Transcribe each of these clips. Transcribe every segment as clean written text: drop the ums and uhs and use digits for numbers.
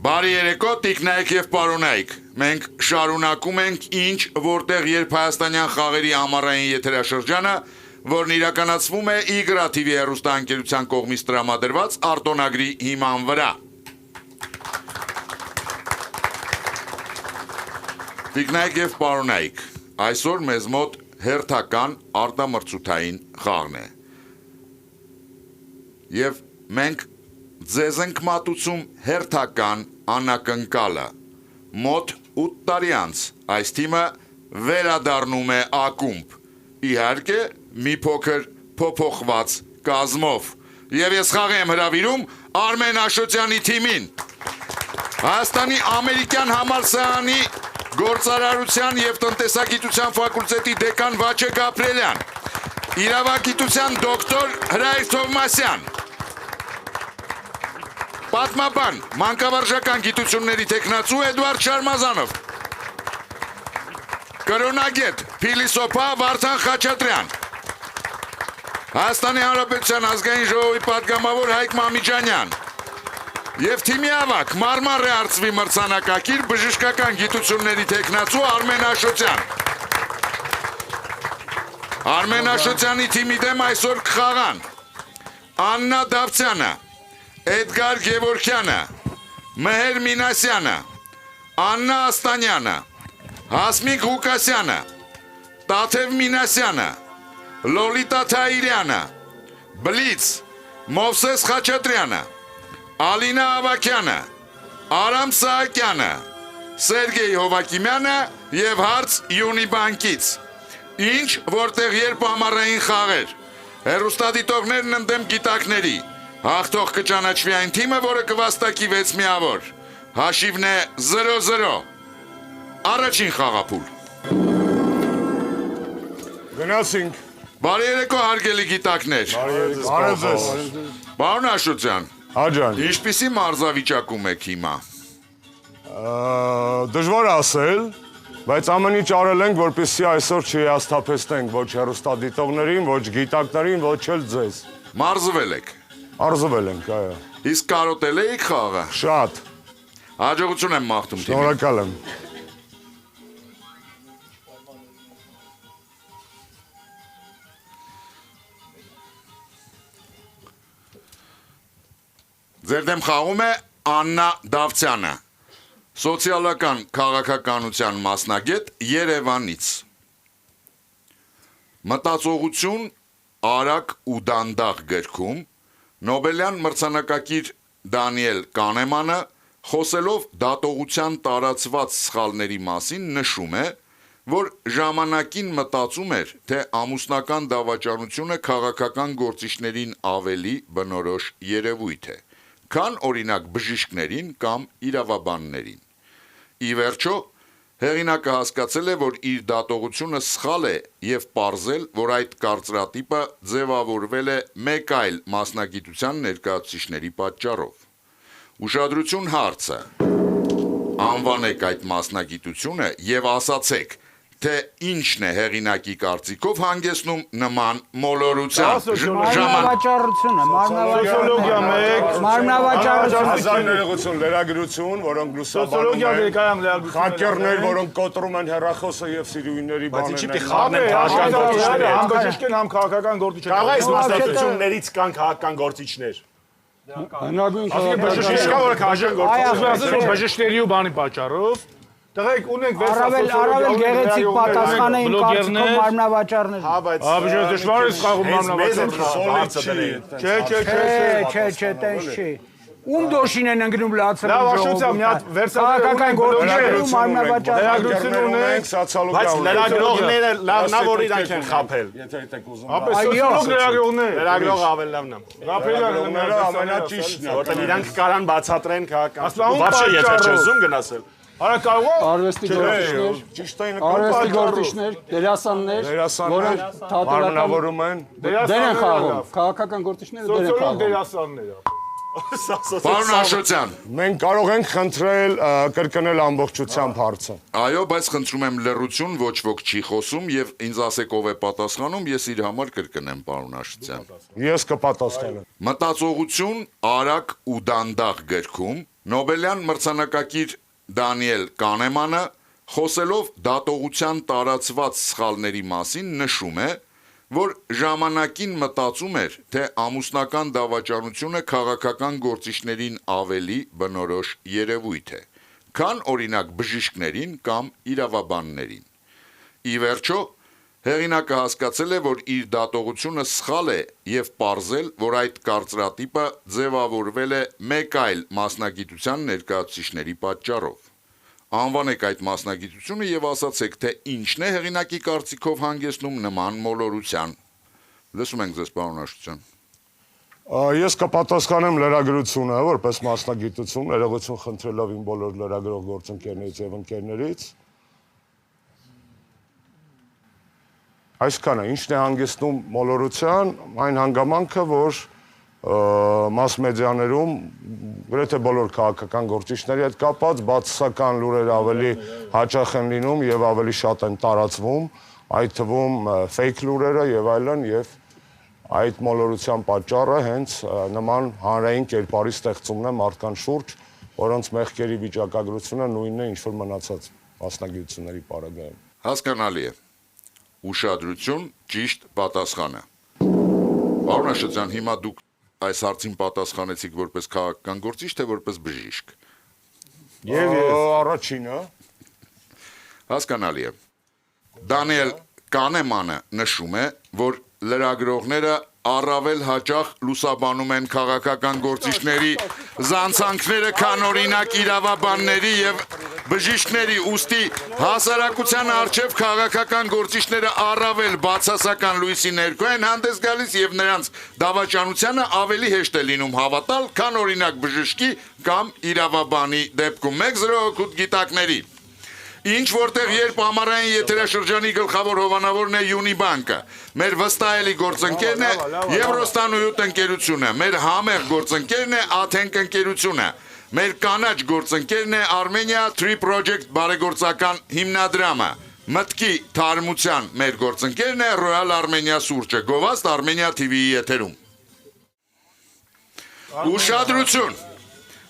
Բարի երեկո, տիկնայք և պարոնայք, մենք շարունակում ենք ինչ, որտեղ երբ հայաստանյան խաղերի ամառային եթերաշրջանը, որն իրականացվում է Իգրա TV հեռուստաընկերության կողմից տրամադրված արտոնագրի հիման վրա։ Տիկնայք և պարոնայք, այսօր մեզ մոտ հերթական արտամրցութային խաղն է։ Եվ մենք ձեզ ենք մատուցում հերթական անակնկալը։ Մոտ 8 տարի անց այս թիմը վերադառնում է ակումբ։ Իհարկե, մի փոքր փոփոխված կազմով։ Եվ ես խաղ եմ հրավիրում Արմեն Աշոտյանի թիմին։ Հայաստանի ամերիկյան համալսարանի գործարարության և տնտեսագիտության ֆակուլտետի դեկան Վաչե Գաբրիելյան, իրավագիտության դոկտոր Հրայր Թովմասյան, պատմաբան, մանկավարժական գիտությունների տեխնացու Էդուարդ Շարմազանով, կրոնագետ, փիլիսոփա Վարդան Խաչատրյան, Հայաստանի Հանրապետության ազգային ժողովի պատգամավոր Հայկ Մամիջանյան և թիմի ավագ Մարմարե արծվի մրցանակակիր բժշկական գիտությունների տեխնացու Արմեն Աշոտյան։ Արմեն Աշոտյանի թիմի դեմ այսօր կխաղան Աննա Դավթյանը, Էդգար Գևորգյանը, Մհեր Մինասյանը, Աննա Աստանյանը, Հասմիկ Ղուկասյանը, Տաթև Մինասյանը, Լոլիտա Թայիրյանը, Բլից, Մովսես Խաչատրյանը, Ալինա Ավակյանը, Արամ Սահակյանը, Սերգեյ Հովակիմյանը և հարց Յունիբանկից։ Ինչ, որտեղ երբ ամառային խաղեր, հեռուստադիտողներն ընդդեմ գիտակների, հաղթող կճանաչվի այն թիմը, որը կվաստակի 6 միավոր։ Հաշիվն է 0-0։ Առաջին խաղափուլ։ Գնացինք։ Բարի երեկո հարգելի գիտակներ։ Բարև ձեզ։ Պարոն Աշոտյան, Աջան, ինչպիսի մարզավիճակում եք հիմա։ դժվար ասել, բայց ամեն ինչ արել ենք, որպեսզի այսօր չհիասթափեցնենք ոչ հեռուստադիտողներին, ոչ գիտակներին, ոչ էլ ձեզ։ Մարզվել եք։ Արզվել ենք, այո։ Իսկ կարոտել եք խաղը։ Շատ։ Հաջողություն եմ մաղթում թիմին։ Շնորհակալ եմ։ Ձեր դեմ խաղում է Աննա Դավթյանը, սոցիալական քաղաքականության մասնագետ Երևանից։ Մտածողություն արագ ու դանդաղ գրքում Նոբելյան մրցանակակիր Դանիել Կանեմանը, խոսելով դատողության տարածված սխալների մասին, նշում է, որ ժամանակին մտածում էր, թե ամուսնական դավաճանությունը քաղաքական գործիչներին ավելի բնորոշ երևույթ է, քան օրինակ բժիշկներին կամ իրավաբաններին։ Ի վերջո, հեղինակը հասկացել է, որ իր դատողությունը սխալ է և պարզել, որ այդ կարծրատիպը ձևավորվել է մեկ այլ մասնագիտության ներկայացուցիչների պատճառով։ Ուշադրություն հարցը, անվանեք այդ մասնագիտությունը և ասացեք, թե ինչն է հեղինակի կարծիքով հանգեցնում նման մոլորության։ Մարմնավաճառությունը, Հազար ներողություն, լրագրություն, որոնք լուսաբանում են, խակերներ, որոնք կոտրում են հեռախոսը և սիրուհիների բաներն Համ բժիշկ են, համ քաղաքական գործիչներ։ Կարող է մասնագիտություններից կան քաղաքական գործիչներ։ Բժիշկների ու բանի պատճառով տղեկ ունենք առավել գեղեցիկ պատասխան էին կարծիքով մարմնավաճառներ։ Բժիշկ դժվար է խաղում Չէ, տես չի։ Ում դոշին են ընկնում լացել Լավ, Աշոտյան, մի հատ քաղաքական գործիչների մարմնավաճառներ։ Լրագրություն ունենք, Բայց լրագրողները լավն է, որ իրանք են խաբել։ Լրագրող ավելի լավն է։ Լրագրողները ամենաճիշտն են։ Որտեղ իրանք կարան բացատրեն քաղաքական։ Вообще եթե չեզում գնացել։ Արա կարող է Արվեստի գործիչներ, Ճիշտ է, արվեստի գործիչներ, դերասաններ, դերասաններ մարմնավորում են։ դեր են խաղում, քաղաքական գործիչները դեր են խաղում։ դերասանները։ Պարոն Աշոտյան, Մենք կարող ենք խնդրել կրկնել ամբողջությամբ հարցը։ այո, բայց խնդրում եմ լռություն, ոչ ոք չի խոսում և ինձ ասեք ով է պատասխանում, ես իր համար կրկնեմ, պարոն Աշոտյան։ Ես կպատասխանեմ։ Մտածողություն արագ ու դանդաղ գրքում Նոբելյան մրցանակակիր Դանիել Կանեմանը խոսելով դատողության տարածված սխալների մասին նշում է, որ ժամանակին մտածում էր, թե ամուսնական դավաճանությունը քաղաքական գործիչներին ավելի բնորոշ երևույթ է, քան օրինակ բժիշկներին կամ իրավաբաններին։ Ի վերջո, հեղինակը հասկացել է, որ իր դատողությունը սխալ է եւ պարզել, որ այդ կարծրատիպը ձևավորվել է մեկ այլ մասնագիտության ներկայացուցիչների պատճառով։ Անվանեք այդ մասնագիտությունը եւ ասացեք, թե ինչն է հեղինակի կարծիքով հանգեցնում նման մոլորության։ Լսում ենք ձեզ, պարոն Աշոտյան։ Ես կպատասխանեմ լրագրությունը, որպես մասնագիտություն, ներողություն խնդրելով իմ բոլոր լրագրող գործընկերներից եւ ընկերներից։ Այսքանը, ինչն է հանգեցնում մոլորության, այն հանգամանքը, որ մաս մեդիաներում գրեթե բոլոր քաղաքական գործիչների հետ կապված բացասական լուրերը ավելի հաճախ են լինում եւ ավելի շատ են տարածվում, այդ թվում fake լուրերը եւ այլն եւ այդ մոլորության պատճառը հենց նման հանրային կերպարի ստեղծումն է մարդկանց շուրջ, որոնց մեղքերի վիճակագրությունը նույնն է, ինչ որ մնացած մասնագիտությունների պարագայում։ Հասկանալի է։ Ուշադրություն, ճիշտ պատասխանը։ Պարոն Աշոտյան, հիմա դուք այս հարցին պատասխանեցիք որպես քաղաքական գործիչ, թե որպես բժիշկ։ Եվ առաջինը Հասկանալի է։ Դանիել Կանեմանը նշում է, որ լրագրողները առավել հաճախ լուսաբանում են քաղաքական գործիչների զանցանքները, քան օրինակ իրավաբանների եւ բժիշկների, ուստի հասարակության առջև քաղաքական գործիչները առավել բացասական լույսի ներքո են հանդես գալիս եւ նրանց դավաճանությանը ավելի հեշտ է լինում հավատալ, քան օրինակ բժշկի կամ իրավաբանի դեպքում։ 1-0 գիտակների Ինչ որտեղ երբ ամառային եթերաշրջանի գլխավոր հովանավորն է Յունիբանկը, մեր վստահելի գործընկերն է Եվրոստանույութ ընկերությունը, մեր համեղ գործընկերն է Աթենք ընկերությունը, մեր կանաչ գործընկերն է Armenia Tree Project բարեգործական հիմնադրամը, մտքի թարմության մեր գործընկերն է Royal Armenia Սուրճը, գովազդ Armenia TV-ի եթերում։ Ուշադրություն։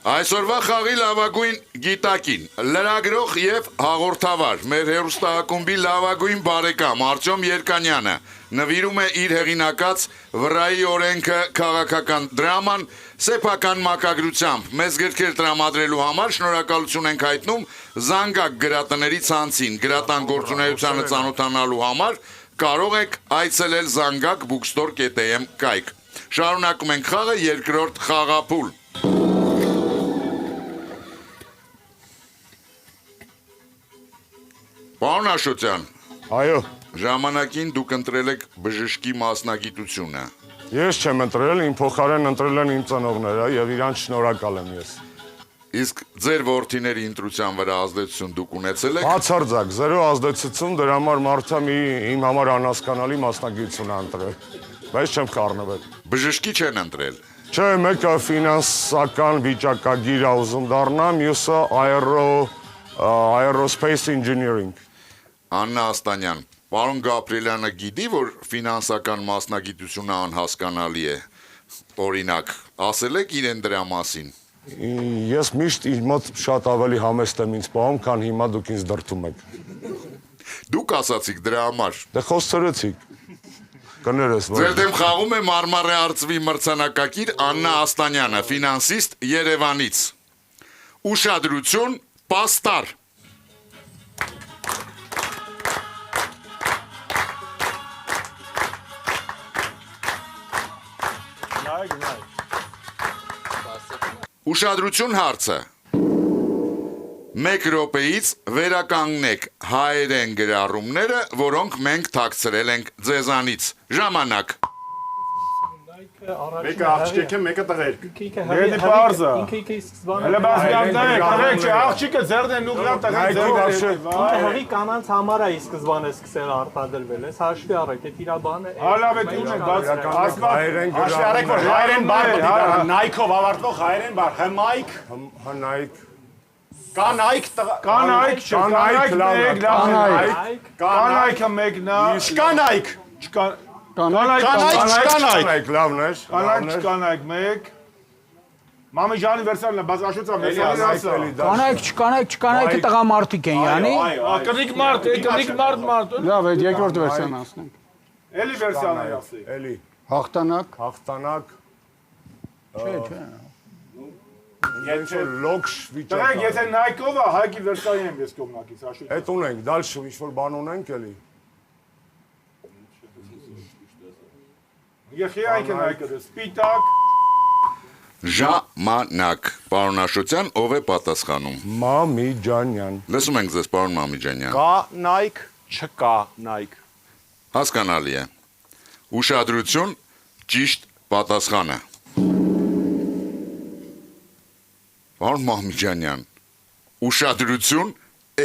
Այսօրվա խաղի լավագույն գիտակին, լրագրող եւ հաղորդավար, մեր հեռուստաակումբի լավագույն բարեկամ Արտյոմ Երկանյանը նվիրում է իր հեղինակած «Վրայի օրենքը» քաղաքական դրաման սեփական մակագրությամբ։ Մեզ գրքեր տրամադրելու համար շնորհակալություն ենք հայտնում Զանգակ գրատների ցանցին։ Գրատան գործունեությանը ծանոթանալու համար կարող եք այցելել zangakbookstore.am կայք։ Շարունակում ենք խաղը, երկրորդ խաղափուլ։ Պարոն Աշոտյան, այո, ժամանակին դուք ընտրել եք բժշկի մասնագիտությունը։ Ես չեմ ընտրել, իմ փոխարեն ընտրել են իմ ծնողները եւ իրանց շնորհակալ եմ ես։ Իսկ ձեր որդիների ընտրության վրա ազդեցություն դուք ունեցել եք։ Բացարձակ, զերո ազդեցություն, դրա համար մարդը իմ համար անհասկանալի մասնագիտություն է ընտրել, բայց չեմ խառնվել։ Բժշկի չեն ընտրել։ Չէ, մեկը ֆինանսական վիճակագիր է ուզում դառնա, մյուսը aerospace engineering։ Աննա Աստանյան, պարոն Գաբրիելյանը գիտի, որ ֆինանսական մասնագիտությունը անհասկանալի է։ Օրինակ, ասել եք իրեն դրա մասին։ Ես միշտ իր մոտ շատ ավելի համեստ եմ ինձ պահում, քան հիմա դուք ինձ դրդում եք։ Դուք ասացիք դրա համար։ Դե խոսցրեցիք։ Կներես, որ Ձեր դեմ խաղում է Մարմարե արծվի մրցանակակիր Աննա Աստանյանը, ֆինանսիստ Երևանից։ Ուշադրություն, պաստար։ Ուշադրություն հարցը։ 1 րոպեից վերականգնեք հայերեն գրառումները, որոնք մենք թաքցրել ենք ձեզանից։ Ժամանակ։ Մեկը աղջիկ է, մեկը տղերք։ Դե պարզա։ Ինքը սկզբանե Հələ բազմիաններ, տղեկ չէ, աղջիկը ձեռն են ուղղավ տղեկ ձեռն։ հղի կանանց համար է սկզբանե սկսել արտադրվել, ես հաշվի առեք, այդ իր բանը։ Հալավ է դուք բաց։ հայերեն Հաշվի արեք, որ հայերեն բար պետք է դառնա, նայքով ավարտվող հայերեն բար, հմայք, հնայք կանայք, Կանայք չէ, կանայք մեկ, լավ կանայքը մեկն է։ կանայք, Կանայք, կանայք, լավն է, կանայք մեկ։ Մամիջանի վերսալն է, բայց աշուծա վերսալին ասա։ Կանայք տղամարդիկ են, յանի։ Կնիկ մարդ։ Լավ, այդ երկրորդ վերսիան ասնենք։ Էլի վերսալն է ասի։ Էլի Հաղթանակ։ հաղթանակ Եթե լոքշ վիճակա։ Տղեկ, եթե Նայքով է, Հայկի վերսալին եմ ես կողմնակից, աշուծա։ Այդ ունենք, դալշ ինչ-որ բան ունենք էլի։ Եղի այնք են Հայկը, սպիտակ։ Ժամանակ։ Պարոն Աշոտյան, ով է պատասխանում։ Մամիջանյան։ Լսում ենք ձեզ, պարոն Մամիջանյան։ Կա Nike, չկա Nike։ Հասկանալի է։ Ուշադրություն, ճիշտ պատասխանը։ Պարոն Մամիջանյան, ուշադրություն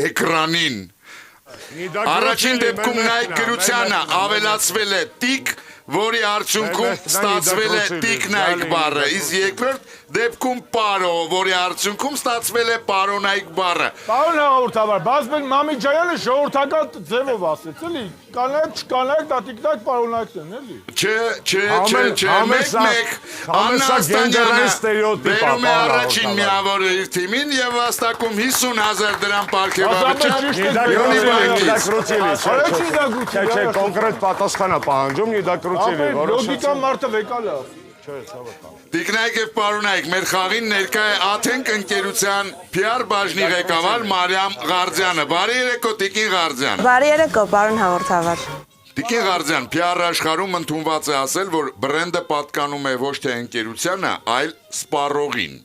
էկրանին։ Առաջին դեպքում Nike գրությանը ավելացվել է տիկ, որի արդյունքում ստացվել է տիկ Nike բառը, իսկ երկրորդ դեպքում պարո, որի արդյունքում ստացվել է պարո Nike բառը։ Պարոն հաղորդավար, բայց մենք Մամիջայանը ժողովրդական ձևով ասեց, էլի։ Կանայք, չկանայք, դա տիկնակ պարոնայքն են, էլի։ Չէ, մեկ, Աննա Ստանյանը բերում է առաջին միավորը իր թիմին և վաստակում 50,000 դրամ պարգևավճար։ Չէ, կոնկրետ պատասխանա պահանջում, նիդակրուցիլի, Լոգիկան մարդը վեկալ է։ Տիկնայք և պարոնայք, մեր խաղին ներկա է Աթենք ընկերության PR բաժնի ղեկավար Մարիամ Ղարդյանը։ Բարի երեկո, Տիկին Ղարդյան։ Բարի երեկո, պարոն հաղորդավար։ Տիկին Ղարդյան, PR աշխարհում ընդունված է ասել, որ բրենդը պատկանում է ոչ թե ընկերությանը, այլ սպառողին։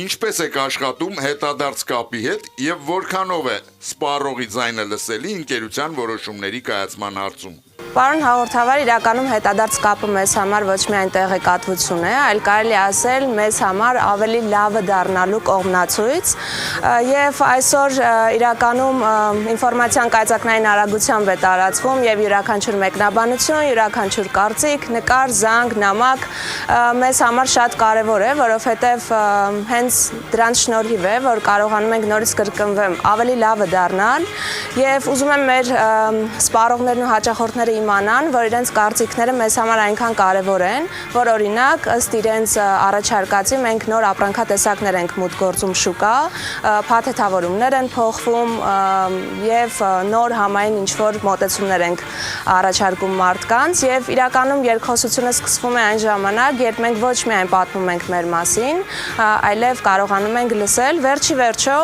Ինչպես եք աշխատում հետադարձ կապի հետ եւ որքանով է սպառողի ձայնը լսելի ընկերության որոշումների կայացման հարցում։ Պարոն հաղորդավար, իրականում հետադարձ կապը մեզ համար ոչ միայն տեղեկատվություն է, այլ կարելի ասել մեզ համար ավելի լավը դառնալու կողմնացույց եւ այսօր իրականում ինֆորմացիան կայծակնային արագությամբ է տարածվում եւ յուրաքանչյուր մեկնաբանություն, յուրաքանչյուր կարծիք, նկար, զանգ, նամակ մեզ համար շատ կարեւոր է, որովհետեւ հենց դրանց շնորհիվ է, որ կարողանում ենք նորից կրկնվեմ ավելի լավը դառնալ եւ ուզում եմ մեր սպառողներն ու հաճախորդները իմանան, որ իրենց կարծիքները մեզ համար այնքան կարևոր են, որ օրինակ ըստ իրենց առաջարկածի մենք նոր ապրանքատեսակներ ենք մուտք գործում շուկա, փաթեթավորումներ են փոխվում եւ նոր համային ինչ-որ մոտեցումներ ենք առաջարկում մարդկանց եւ իրականում երկխոսությունը սկսվում է այն ժամանակ, երբ մենք ոչ միայն պատմում ենք մեր մասին, այլև կարողանում ենք լսել, վերջի վերջո,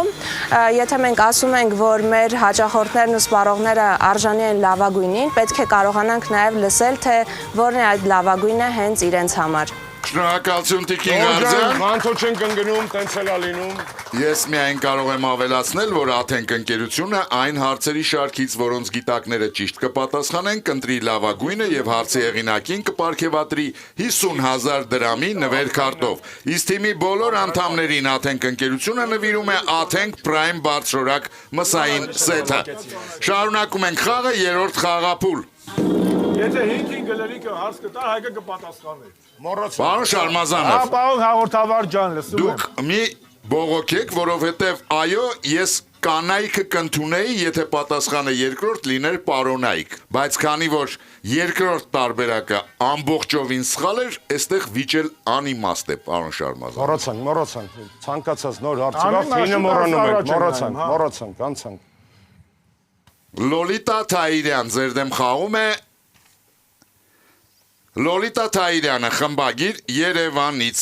եթե մենք ասում ենք, որ մեր հաճախորդներն ու սպառողները արժանի են լավագույնին, պետք է կարողանանք նաև լսել, թե որն է այդ լավագույնը հենց իրենց համար։ Շնորհակալություն Տիկին Ղարդյան։ Մանթո չենք ընկնում, տենց էլ է լինում։ Ես միայն կարող եմ ավելացնել, որ Աթենք ընկերությունը այն հարցերի շարքից, որոնց գիտակները ճիշտ կպատասխանեն, կընտրի լավագույնը եւ հարցի հեղինակին կպարգևատրի 50,000 դրամի նվերքարտով։ Իսկ թիմի բոլոր անդամներին Աթենք ընկերությունը նվիրում է Աթենք Prime բարձրորակ մսային սեթը։ Շարունակում ենք խաղը, երրորդ խաղափուլ։ Եթե 5-ին գլերիկը հարց կտար, Հայկը կպատասխանի։ Պարոն Շարմազանով, Պարոն հաղորդավար ջան, լսում եմ։ դուք մի բողոքեք, որովհետև այո, ես կանայքը կընդունեի, եթե պատասխանը երկրորդ լիներ պարոնայք, բայց քանի որ երկրորդ տարբերակը ամբողջովին սխալ էր, այստեղ վիճել անիմաստ է, պարոն Շարմազան։ Մոռացանք, ցանկացած նոր հարցը ինը մոռանում ենք, մոռացանք, անցանք։ Լոլիտա Թայիրյան, ձեր դեմ խաղում է Լոլիտա Թայիրյանը, խմբագիր Երևանից։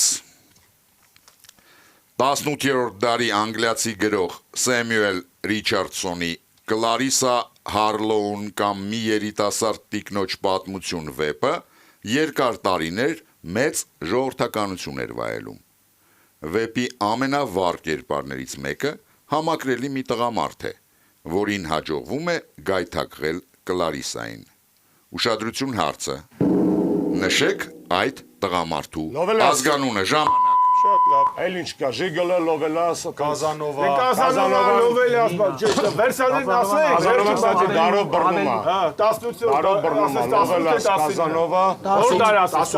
18-րդ դարի անգլիացի գրող Սեմյուել Ռիչարդսոնի Կլարիսա Հարլոուն կամ մի երիտասարդ տիկնոջ պատմություն վեպը երկար տարիներ մեծ ժողովրդականություն էր վայելում։ Վեպի ամենավառ կերպարներից մեկը համակրելի մի տղամարդ է, որին հաջողվում է գայթակղել Կլարիսային։ Ուշադրություն հարցը։ Նշեք այդ տղամարդու ազգանունը, ժամանակ։ Շատ լավ։ Այլ ինչ կա, Ժիգլը, Լովելասը, Կազանովա։ Կազանովա, Լովելիա, չէ, վերսալին ասենք, Կազանովա, կստати, դարով բռնում է։ Հա, 18 Դարով բռնում է, Լովելաս, Կազանովա, Որ դար ասես,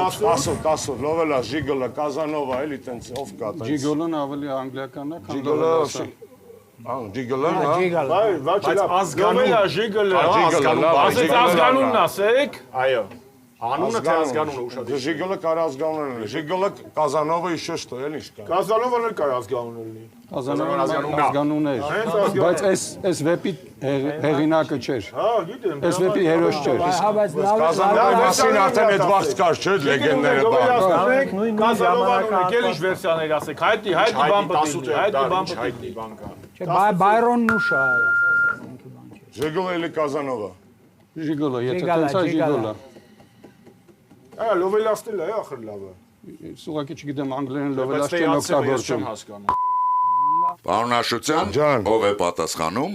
10, Լովելաս, Ժիգլը, Կազանովա, էլի տենց ով կա տենց։ Ջիգոլն ավելի անգլիական է, քան Ժիգլը, Ջիգլը, հա։ Բայց ազգանուն, Ժիգլը, Ժիգլը, ասեք ազգանունն ասեք։ Այո։ Անունը թե ազգանունը ուշադրություն։ Ժիգոլը կար ազգանունը լինի։ Ժիգոլը Կազանովը еще что, էլի ինչ կա։ Կազանովը էլ կար ազգանունը լինի։ ազգանուն էր։ Բայց այս վեպի հեղինակը չէր։ Հա, գիտեմ։ Այս վեպի հերոս չէր։ Հա, բայց լավ Կազանովի մասին արդեն այդ վաղ կար, չէ՞, լեգենդները բան։ Կազանովը կելիշ վերսիաներ ասեք, հայտի բան պատմի, հայտի բան կա։ չէ, Բայրոնն ու շա։ Ժիգոլը էլի Կազանովը։ Ժիգոլը, եթե տենց է Ժիգոլը։ Այո, լովելաստել է, ախր լավը։ Ուղղակի չգիտեմ անգլերեն լովելաս չեն օգտագործում։ Պարոն Աշոտյան, Ջան։ ով է պատասխանում։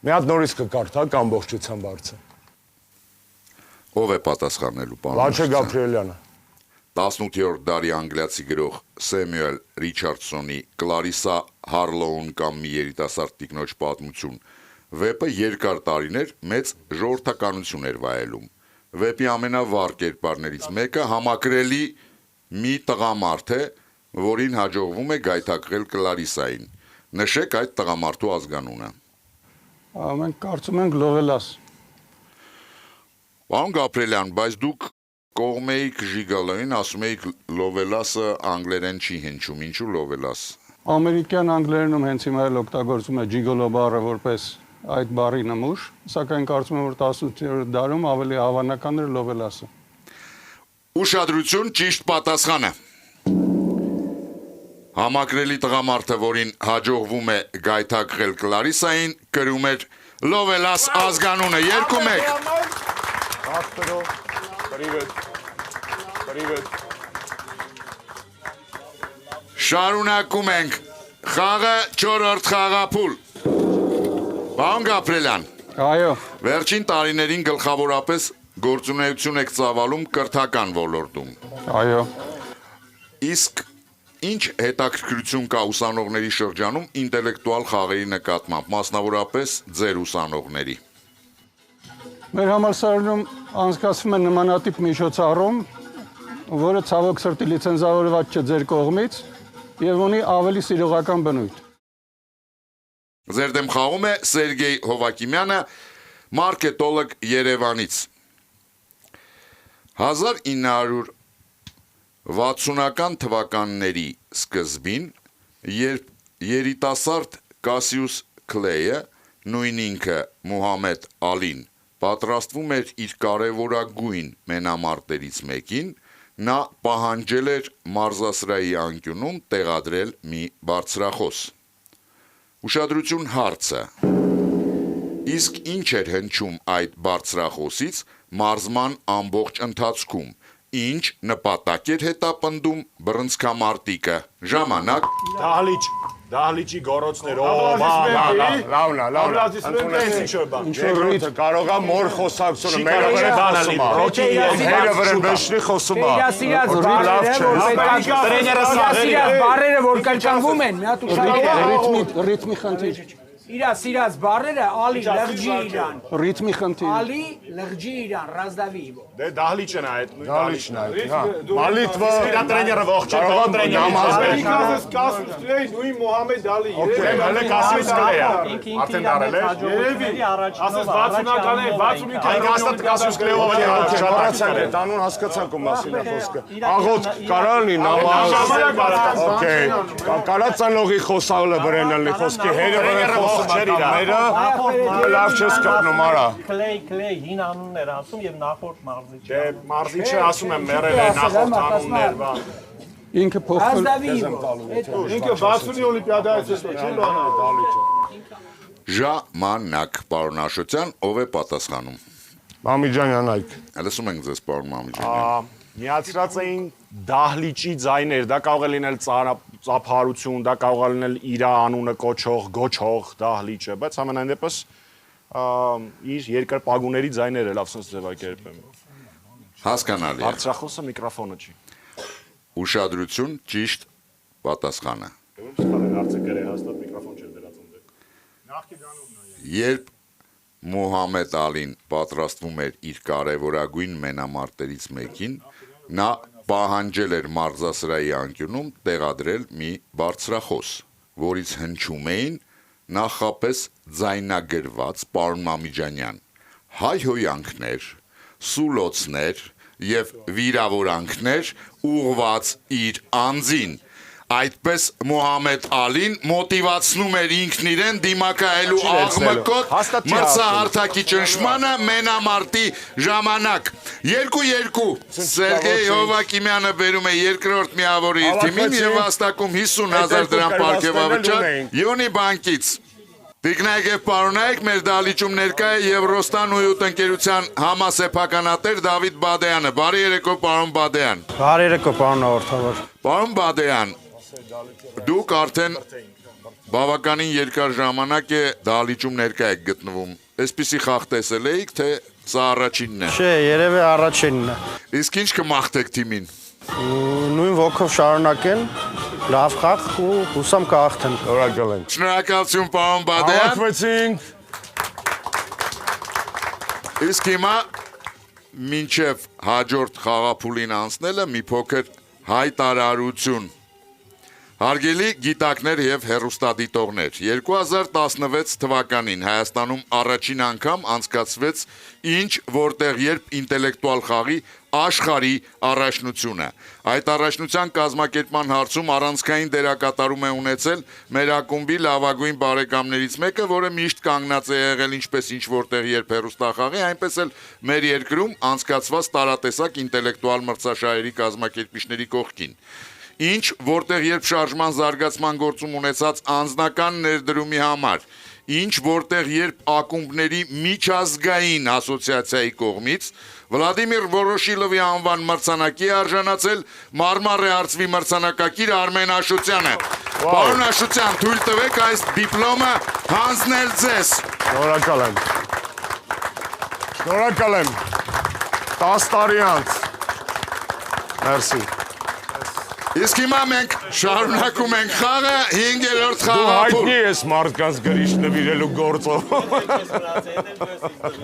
Մի հատ նորից կկարդակ ամբողջությամբ հարցը։ Ով է պատասխանելու, պարոն Լաչե Աշոտյան։ Գաբրիելյանը։ 18-րդ դարի անգլիացի գրող Սեմյուել Ռիչարդսոնի Կլարիսա Հարլոուն կամ մի երիտասարդ տիկնոջ պատմություն վեպը երկար տարիներ մեծ ժողովրդականություն էր վայելում։ Վեպի ամենավառ կերպարներից մեկը համակրելի մի տղամարդ է, որին հաջողվում է գայթակղել Կլարիսային։ Նշեք այդ տղամարդու ազգանունը։ Մենք կարծում ենք լովելաս։ Պարոն Գաբրիելյան, բայց դուք կողմ էիք Ժիգալոին, ասում էիք լովելասը անգլերեն չի հնչում, ինչու լովելաս։ Ամերիկյան անգլերենում հենց հիմա էլ օգտագործում է ջիգոլո բառը որպես այդ բառի նմուշ, սակայն կարծում եմ որ 18-րդ դարում ավելի հավանական էր լովելասը։ Ուշադրություն, ճիշտ պատասխանը։ Համակրելի տղամարդը, որին հաջողվում է գայթակղել Կլարիսային, կրում էր լովելաս ազգանունը 2-1։ Շարունակում ենք խաղը 4-րդ խաղափուլ։ Պարոն Գաբրիելյան, Այո, վերջին տարիներին գլխավորապես գործունեություն եք ծավալում կրթական ոլորտում։ այո։ Իսկ ինչ հետաքրքրություն կա ուսանողների շրջանում ինտելեկտուալ խաղերի նկատմամբ, մասնավորապես ձեր ուսանողների։ Մեր համալսարանում անցկացվում է նմանատիպ միջոցառում, որը ցավոք սրտի լիցենզավորված չէ ձեր կողմից եւ ունի ավելի սիրողական բնույթ։ Ձեր դեմ խաղում է Սերգեյ Հովակիմյանը, մարքետոլոգ Երևանից։ 1960-ական թվականների սկզբին, երբ երիտասարդ Կասիուս Քլեյը, նույն ինքը Մուհամեդ Ալին, պատրաստվում էր իր կարևորագույն մենամարտերից մեկին, նա պահանջել էր մարզասրահի անկյունում տեղադրել մի բարձրախոս։ Ուշադրություն հարցը։ Իսկ ինչ էր հնչում այդ բարձրախոսից մարզման ամբողջ ընթացքում, ինչ նպատակ էր հետապնդում բռնցքամարտիկը, ժամանակ։ Դահլիճի գորոցներ, Լավնա, երկրորդը կարող է մոր խոսակցությունը, մերը վրա խոսում է, հերը վրա բեշնի խոսում է, իրասիրած բարերը, որ կրկնվում են, մի հատ ուշադրություն։ Ռիթմի խնդիր։ Իրա սիրած բարերը Ալի լղջի իրան։ Ռիթմի խնդիր։ Ալի լղջի իրան, Ռազդավի։ դե դահլիճն է այդ, դալիչն է, հա, մալիտվը, իր տրեները ողջ է, կարող է նամազ բեր, Կազես Կասիուս Քլեյ, նույն Մուհամեդ Ալի։ հələ Կասիուս Քլեյը, Ինքը արդեն դարել է, Ասես 60-ականներ, 65 այն հաստատ Կասիուս Քլեյով ավելի շատ հասկացանք, այդ անուն հասկացանք ու մասին է խոսքը, աղոտ կարալնի նամազ, օքեյ, կարա ծանողի խոսալը բրեն ալնի խոսքի, հերը վրա խոսում է մերը, լավ չես կապնում արա։ Քլեյ, հին անուններ ասում եւ նախորդ մարզիչ։ դե մարզիչը ասում եմ մերել է նախորդ անուններ, բան։ Ինքը փոխվել Ռազդավի։ Ինքը 60-ի օլիմպիադայից հետո չի բանալ։ Ժամանակ, պարոն Աշոտյան, ով է պատասխանում։ Մամիջանյան այք, Լսում ենք ձեզ, պարոն Մամիջյան։ Միացրած էին դահլիճի ձայներ, դա կարող է լինել ծափարություն, դա կարող է լինել իր անունը կոչող, գոչող դահլիճը, բայց ամենայն դեպս իր երկրպագուների ձայները լավ sense ձևակերպեմ։ Հասկանալի է։ Բարձրախոսը միկրոֆոնը չի։ Ուշադրություն, ճիշտ պատասխանը։ Հարցը գրե հաստատ միկրոֆոն չէր դրած այնտեղ։ Երբ Մուհամեդ Ալին պատրաստվում էր իր կարևորագույն մենամարտերից մեկին, նա պահանջել էր մարզասրահի անկյունում տեղադրել մի բարձրախոս, որից հնչում էին նախապես ձայնագրված, պարոն Մամիջանյան, հայհոյանքներ, սուլոցներ եւ վիրավորանքներ ուղված իր անձին։ Այդպես Մոհամեդ Ալին մոտիվացնում էր ինքն իրեն դիմակայելու աղմկոտ մրցահարթակի ճնշմանը մենամարտի ժամանակ։ 2-2 Սերգեյ Հովակիմյանը բերում է երկրորդ միավորը իր թիմին եւ վաստակում 50,000 դրամ պարգևավճար Յոնի բանկից։ Տիկնայք եւ պարոնայք, մեր դահլիճում ներկա է Եվրոստան ույուտ ընկերության համասեփականատեր Դավիթ Բադեյանը։ Բարի երեկո, պարոն Բադեյան։ Բարի երեկո, պարոն հաղորդավար։ Պարոն Բադեյան, դուք արդեն բավականին երկար ժամանակ է դահլիճում ներկա եք գտնվում։ Այսպիսի խաղ տեսել էիք, թե սա առաջինն է։ Չէ, երևի առաջինն է։ Իսկ ինչ կմաղթեք թիմին։ Նույն ոգով շարունակեն, լավ խաղ ու հուսամ կհաղթեն։ Շնորհակալ ենք։ Շնորհակալություն, պարոն Բադեյան։ Հավաքվեցինք։ Իսկ հիմա մինչև հաջորդ խաղափուլին անցնելը մի փոքր հայտարարություն։ Հարգելի գիտակներ եւ հեռուստադիտողներ, 2016 թվականին Հայաստանում առաջին անգամ անցկացվեց ինչ որտեղ երբ ինտելեկտուալ խաղի աշխարհի առաջնությունը։ Այդ առաջնության կազմակերպման հարցում առանցքային դերակատարում է ունեցել մեր ակումբի լավագույն բարեկամներից մեկը, որը միշտ կանգնած է եղել ինչպես ինչ որտեղ երբ հեռուստախաղի, այնպես էլ մեր երկրում անցկացված տարատեսակ ինտելեկտուալ մրցաշարերի կազմակերպիչների կողքին։ Ինչ որտեղ երբ շարժման զարգացման գործում ունեցած անձնական ներդրումի համար, ինչ որտեղ երբ ակումբների միջազգային ասոցիացիայի կողմից Վլադիմիր Որոշիլովի անվան մրցանակի արժանացել Մարմարե արծվի մրցանակակիր Արմեն Աշոտյանը։ Պարոն Աշոտյան, թույլ տվեք այս դիպլոմը հանձնել ձեզ։ Շնորհակալ եմ։ Շնորհակալ եմ։ 10 տարի անց։ Մերսի։ Իսկ հիմա մենք շարունակում ենք խաղը 5-րդ Դու խաղափուլ։ հայտնի ես մարդկանց գրիչ նվիրելու գործով։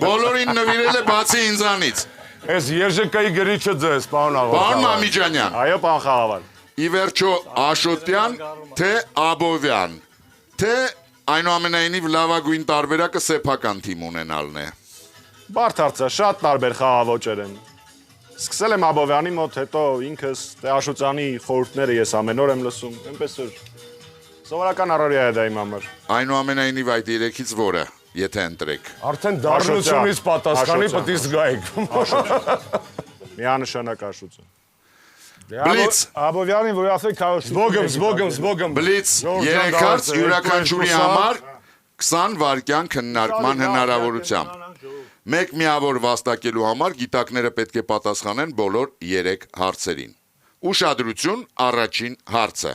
Բոլորին նվիրել է բացի ինձանից։ Այս ԵԺԿ-ի գրիչը ձեզ, պարոն Պարոն Աղոթավար։ Մամիջանյան, Այո, պարոն խաղավար։ ի վերջո Աշոտյան, թե Աբովյան, թե այնուամենայնիվ լավագույն տարբերակը սեփական թիմ ունենալն է։ Բարդ հարց է, շատ տարբեր խաղաոճեր են։ Սկսել եմ Աբովյանի մոտ, հետո ինքս Աշոտյանի խորհուրդները ես ամեն օր եմ լսում, այնպես որ սովորական առօրյա է դա իմ համար։ Այնուամենայնիվ այդ երեքից որը, եթե ընտրեք։ Արդեն դառնությունից պատասխանի պետք է զգայիք։ Միանշանակ Աշոտյան։ Բլից, Աբովյանին որ ասեք Զբոգեմ։ բլից, երեք հարց յուրաքանչյուրի համար 20 վայրկյան քննարկման հնարավորությամբ։ Մեկ միավոր վաստակելու համար գիտակները պետք է պատասխանեն բոլոր 3 հարցերին։ Ուշադրություն, առաջին հարցը։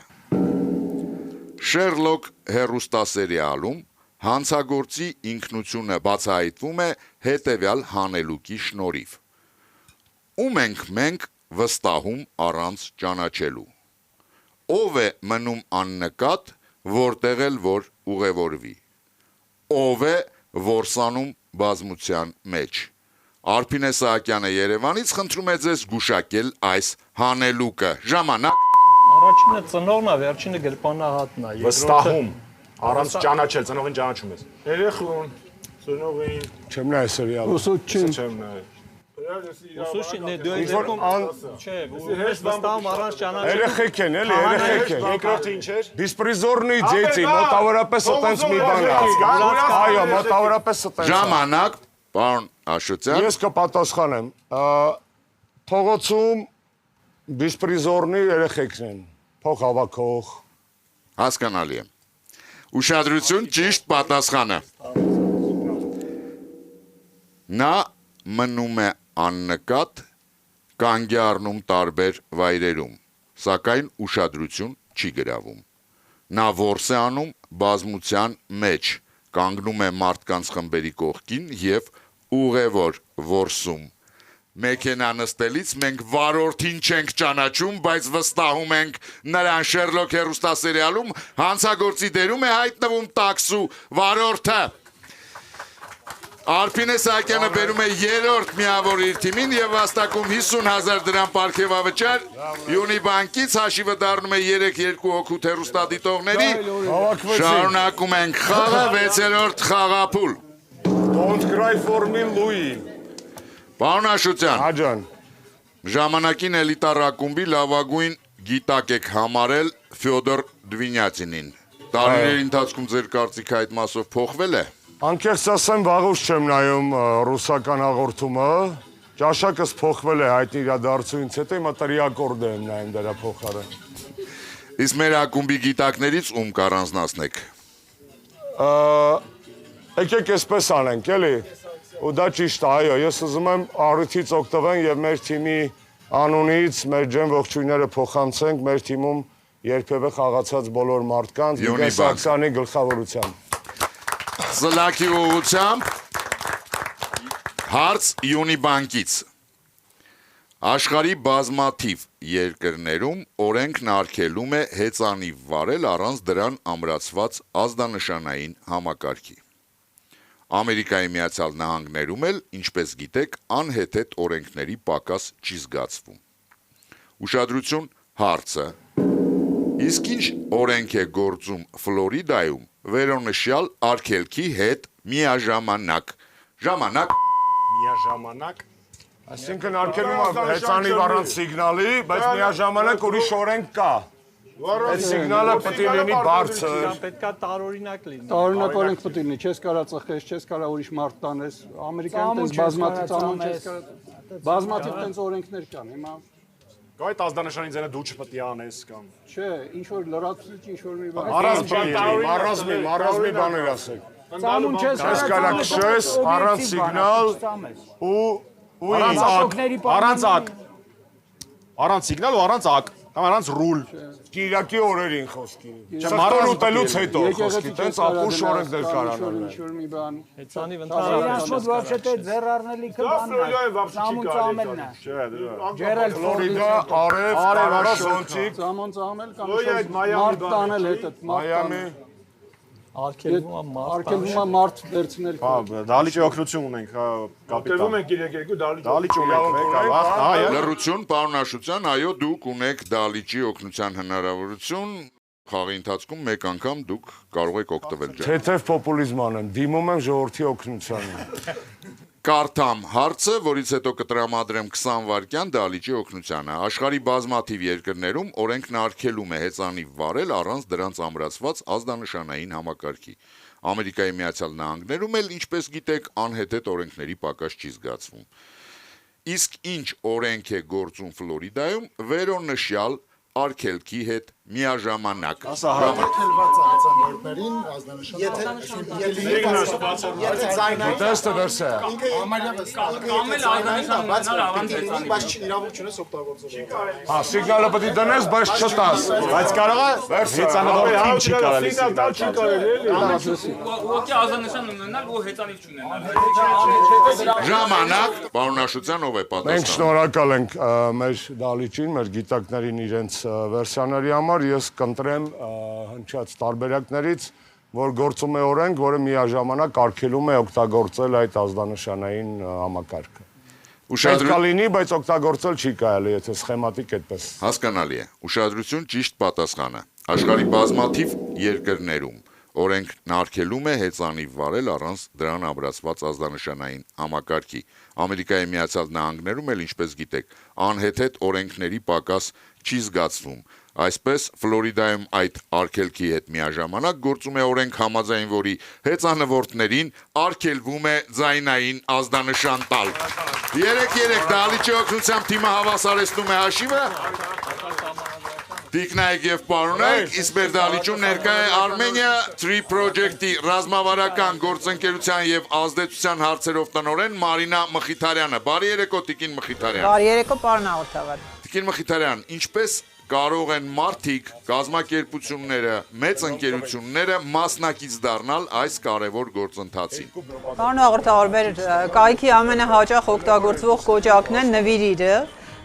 Շերլոկ հեռուստասերիալում հանցագործի ինքնությունը բացահայտվում է հետևյալ հանելուկի շնորհիվ։ Ում ենք մենք վստահում առանց ճանաչելու։ Ով է մնում աննկատ, որտեղ էլ որ ուղևորվի։ Ով է որսանում բազմության մեջ։ Արփինե Սահակյանը Երևանից խնդրում է ձեզ գուշակել այս հանելուկը։ Ժամանակ։ Առաջինը ծնողն է, վերջինը գրպանահատն է։ Վստահում, առանց ճանաչել, ծնողին ճանաչում ես։ երեխուն, ծնողին, Չեմ նայ սերիալը։ Ուսուցչին։ Չեմ նայել։ Ուսուցչին դու չէ, ես վստահում առանց ճանաչել։ Երեխեք են, էլի, երեխեք են։ Երկրորդը ինչ էր։ Դիսպրիզորնի ձեծի, մոտավորապես այտենց մի բան է։ Այո, մոտավորապես այտենց։ Ժամանակ, պարոն Աշոտյան։ Ես կպատասխանեմ։ Փողոցում դիսպրիզորնի երեխեքն են։ Փող հավաքող։ Հասկանալի է։ Ուշադրություն, ճիշտ պատասխանը։ Նա մնում է աննկատ, կանգ է առնում տարբեր վայրերում, սակայն ուշադրություն չի գրավում։ Նա որս է անում բազմության մեջ, կանգնում է մարդկանց խմբերի կողքին եւ ուղևոր որսում։ Մեքենա նստելից մենք վարորդին չենք ճանաչում, բայց վստահում ենք նրան Շերլոկ հեռուստասերիալում հանցագործի դերում է հայտնվում տաքսու վարորդը։ Արփինե Սահակյանը բերում է 3-րդ միավոր իր թիմին եւ վաստակում 50,000 դրամ պարգևավճար Յունի բանկից, հաշիվը դառնում է 3-2 օգուտ հեռուստադիտողների։ Շարունակում ենք խաղը 6-րդ խաղափուլ։ Don't cry for me, Louis։ Պարոն Աշոտյան, Աջան, ժամանակին էլիտար ակումբի լավագույն գիտակ եք համարել Ֆյոդոր Դվինյացինին։ Տարիների ընթացքում ձեր կարծիքը այդ մասով փոխվել է։ անկեղծ ասեմ, վաղուց չեմ նայում ռուսական հաղորդումը, ճաշակս փոխվել է հայտնի իրադարձությունից հետո, հիմա տրիակորդ եմ նայում դրա փոխարեն։ Իսկ մեր ակումբի գիտակներից ում կառանձնացնեք։ Եկեք այսպես անենք, էլի, ու դա ճիշտ է, այո, ես ուզում եմ առիթից օգտվեմ եւ մեր թիմի անունից մեր ջան ողջույնները փոխանցենք մեր թիմում երբևէ խաղացած բոլոր մարդկանց Գիգեն Սաքսյանի գլխավորությամբ։ Սլաքի ուղղությամբ հարց Յունիբանկից։ Աշխարհի բազմաթիվ երկրներում օրենքն արգելում է հեծանիվ վարել առանց դրան ամրացված ազդանշանային համակարգի։ Ամերիկայի Միացյալ Նահանգներում էլ, ինչպես գիտեք, անհեթեթ օրենքների պակաս չի զգացվում։ Ուշադրություն հարցը. իսկ ինչ օրենք է գործում Ֆլորիդայում վերոնշյալ արգելքի հետ միաժամանակ։ Ժամանակ Միաժամանակ Այսինքն արգելում է հեծանիվ առանց սիգնալի, բայց միաժամանակ ուրիշ օրենք կա։ Այդ սիգնալը պետք է լինի բարձր։ Պետքա տարօրինակ լինի։ Տարօրինակ օրենք պետք է լինի, չես կարա ծխես, չես կարա ուրիշ մարդ տանես, ամերիկայում տենց բազմաթիվ ծամոն չես կարա։ Բազմաթիվ տենց օրենքներ կան, հիմա Գայ ազդանշանի ձենը դու չպետք է անես կամ չէ, ինչ որ լրացուցիչ, ինչ որ մի բան։ Առանձնի բաներ ասեք։ Ծամուն չես Ես կարա քշես առանց սիգնալ ու առանց ակ։ Առանց սիգնալ ու առանց ակ, կամ առանց ռուլ։ Կիրակի օրերին խոսքի։ Չմարան ուտելուց հետո խոսքի, տենց ապուշ օրենքներ կարանան։ Ինչ որ մի բան։ Հեծանիվ Իրանց մոտ вообще-то ձեռ առնելիքը բանն է։ Ծամուն ծամելն է։ Ջերալ Ֆլորիդա, արև, Սոնչիկ, Ծամոն ծամել կամ մարդ տանել հետդ, Մայամի։ արգելվում է մարդ։ արգելվում է մարդ վերցնել։ Դալիճի օգնություն ունենք, կապիտան։ Տևում ենք 3-2 Դալիճ ունենք, այո։ լրություն, պարոն Աշոտյան, այո, դուք ունեք դալիճի օգնության հնարավորություն, խաղի ընթացքում մեկ անգամ դուք կարող եք օգտվել ջան։ Թեթև պոպուլիզմ անեմ, դիմում եմ ժողովրդի օգնությանը։ Կարդամ հարցը, որից հետո կտրամադրեմ 20 վայրկյան դալիճի օգնությանը։ Աշխարհի բազմաթիվ երկրներում օրենքն արգելում է հեծանիվ վարել առանց դրանց ամրացված ազդանշանային համակարգի։ Ամերիկայի Միացյալ Նահանգներում էլ, ինչպես գիտեք, անհեթեթ օրենքների պակաս չի զգացվում։ Իսկ ինչ օրենք է գործում Ֆլորիդայում վերոնշյալ արգելքի հետ միաժամանակ։ Տեստը վերսա։ Հա, սիգնալը պետք է դնես, բայց չտաս։ Բայց կարող է հեծանվորին չի կարելի Սիգնալ չի կարելի էլի։ Ուղղակի ազանշան ունենալ ու հեծանիվ չունենալ։ Ժամանակ, պարոն Աշոտյան, ով է Մենք պատասխանում։ շնորհակալ ենք մեր դալիճին, մեր գիտակներին իրենց վերսիաների համար, ես կընտրեմ հնչած տարբերակներից, որ գործում է օրենք, որը միաժամանակ արգելում է օգտագործել այդ ազդանշանային համակարգը։ Պետք է լինի, բայց օգտագործել չի կարելի, եթե սխեմատիկ այդպես։ Հասկանալի է։ Ուշադրություն, ճիշտ պատասխանը։ Աշխարհի բազմաթիվ երկրներում օրենքն արգելում է հեծանիվ վարել առանց դրան ամրացված ազդանշանային համակարգի։ Ամերիկայի Միացյալ Նահանգներում էլ, ինչպես գիտեք, անհեթեթ օրենքների պակաս չի զգացվում։ Այսպես Ֆլորիդայում այդ արգելքի հետ միաժամանակ գործում է օրենք, համաձայն որի հեծանվորդներին արգելվում է ձայնային ազդանշան տալ։ 3-3 դալիճի օգնությամբ թիմը հավասարեցնում է հաշիվը։ Տիկնայք եւ պարոնայք, իսկ մեր դալիճում ներկա է Armenia Tree Project-ի ռազմավարական գործընկերության եւ ազդեցության հարցերով տնօրեն Մարինա Մխիթարյանը։ Բարի երեկո, Տիկին Մխիթարյան։ Բարի երեկո, պարոն հաղորդավար։ Տիկին Մխիթարյան, ինչպես կարող են մարդիկ, կազմակերպությունները, մեծ ընկերությունները մասնակից դառնալ այս կարևոր գործընթացին։ Պարոն հաղորդավար, մեր կայքի ամենահաճախ օգտագործվող կոճակն է նվիրիրը։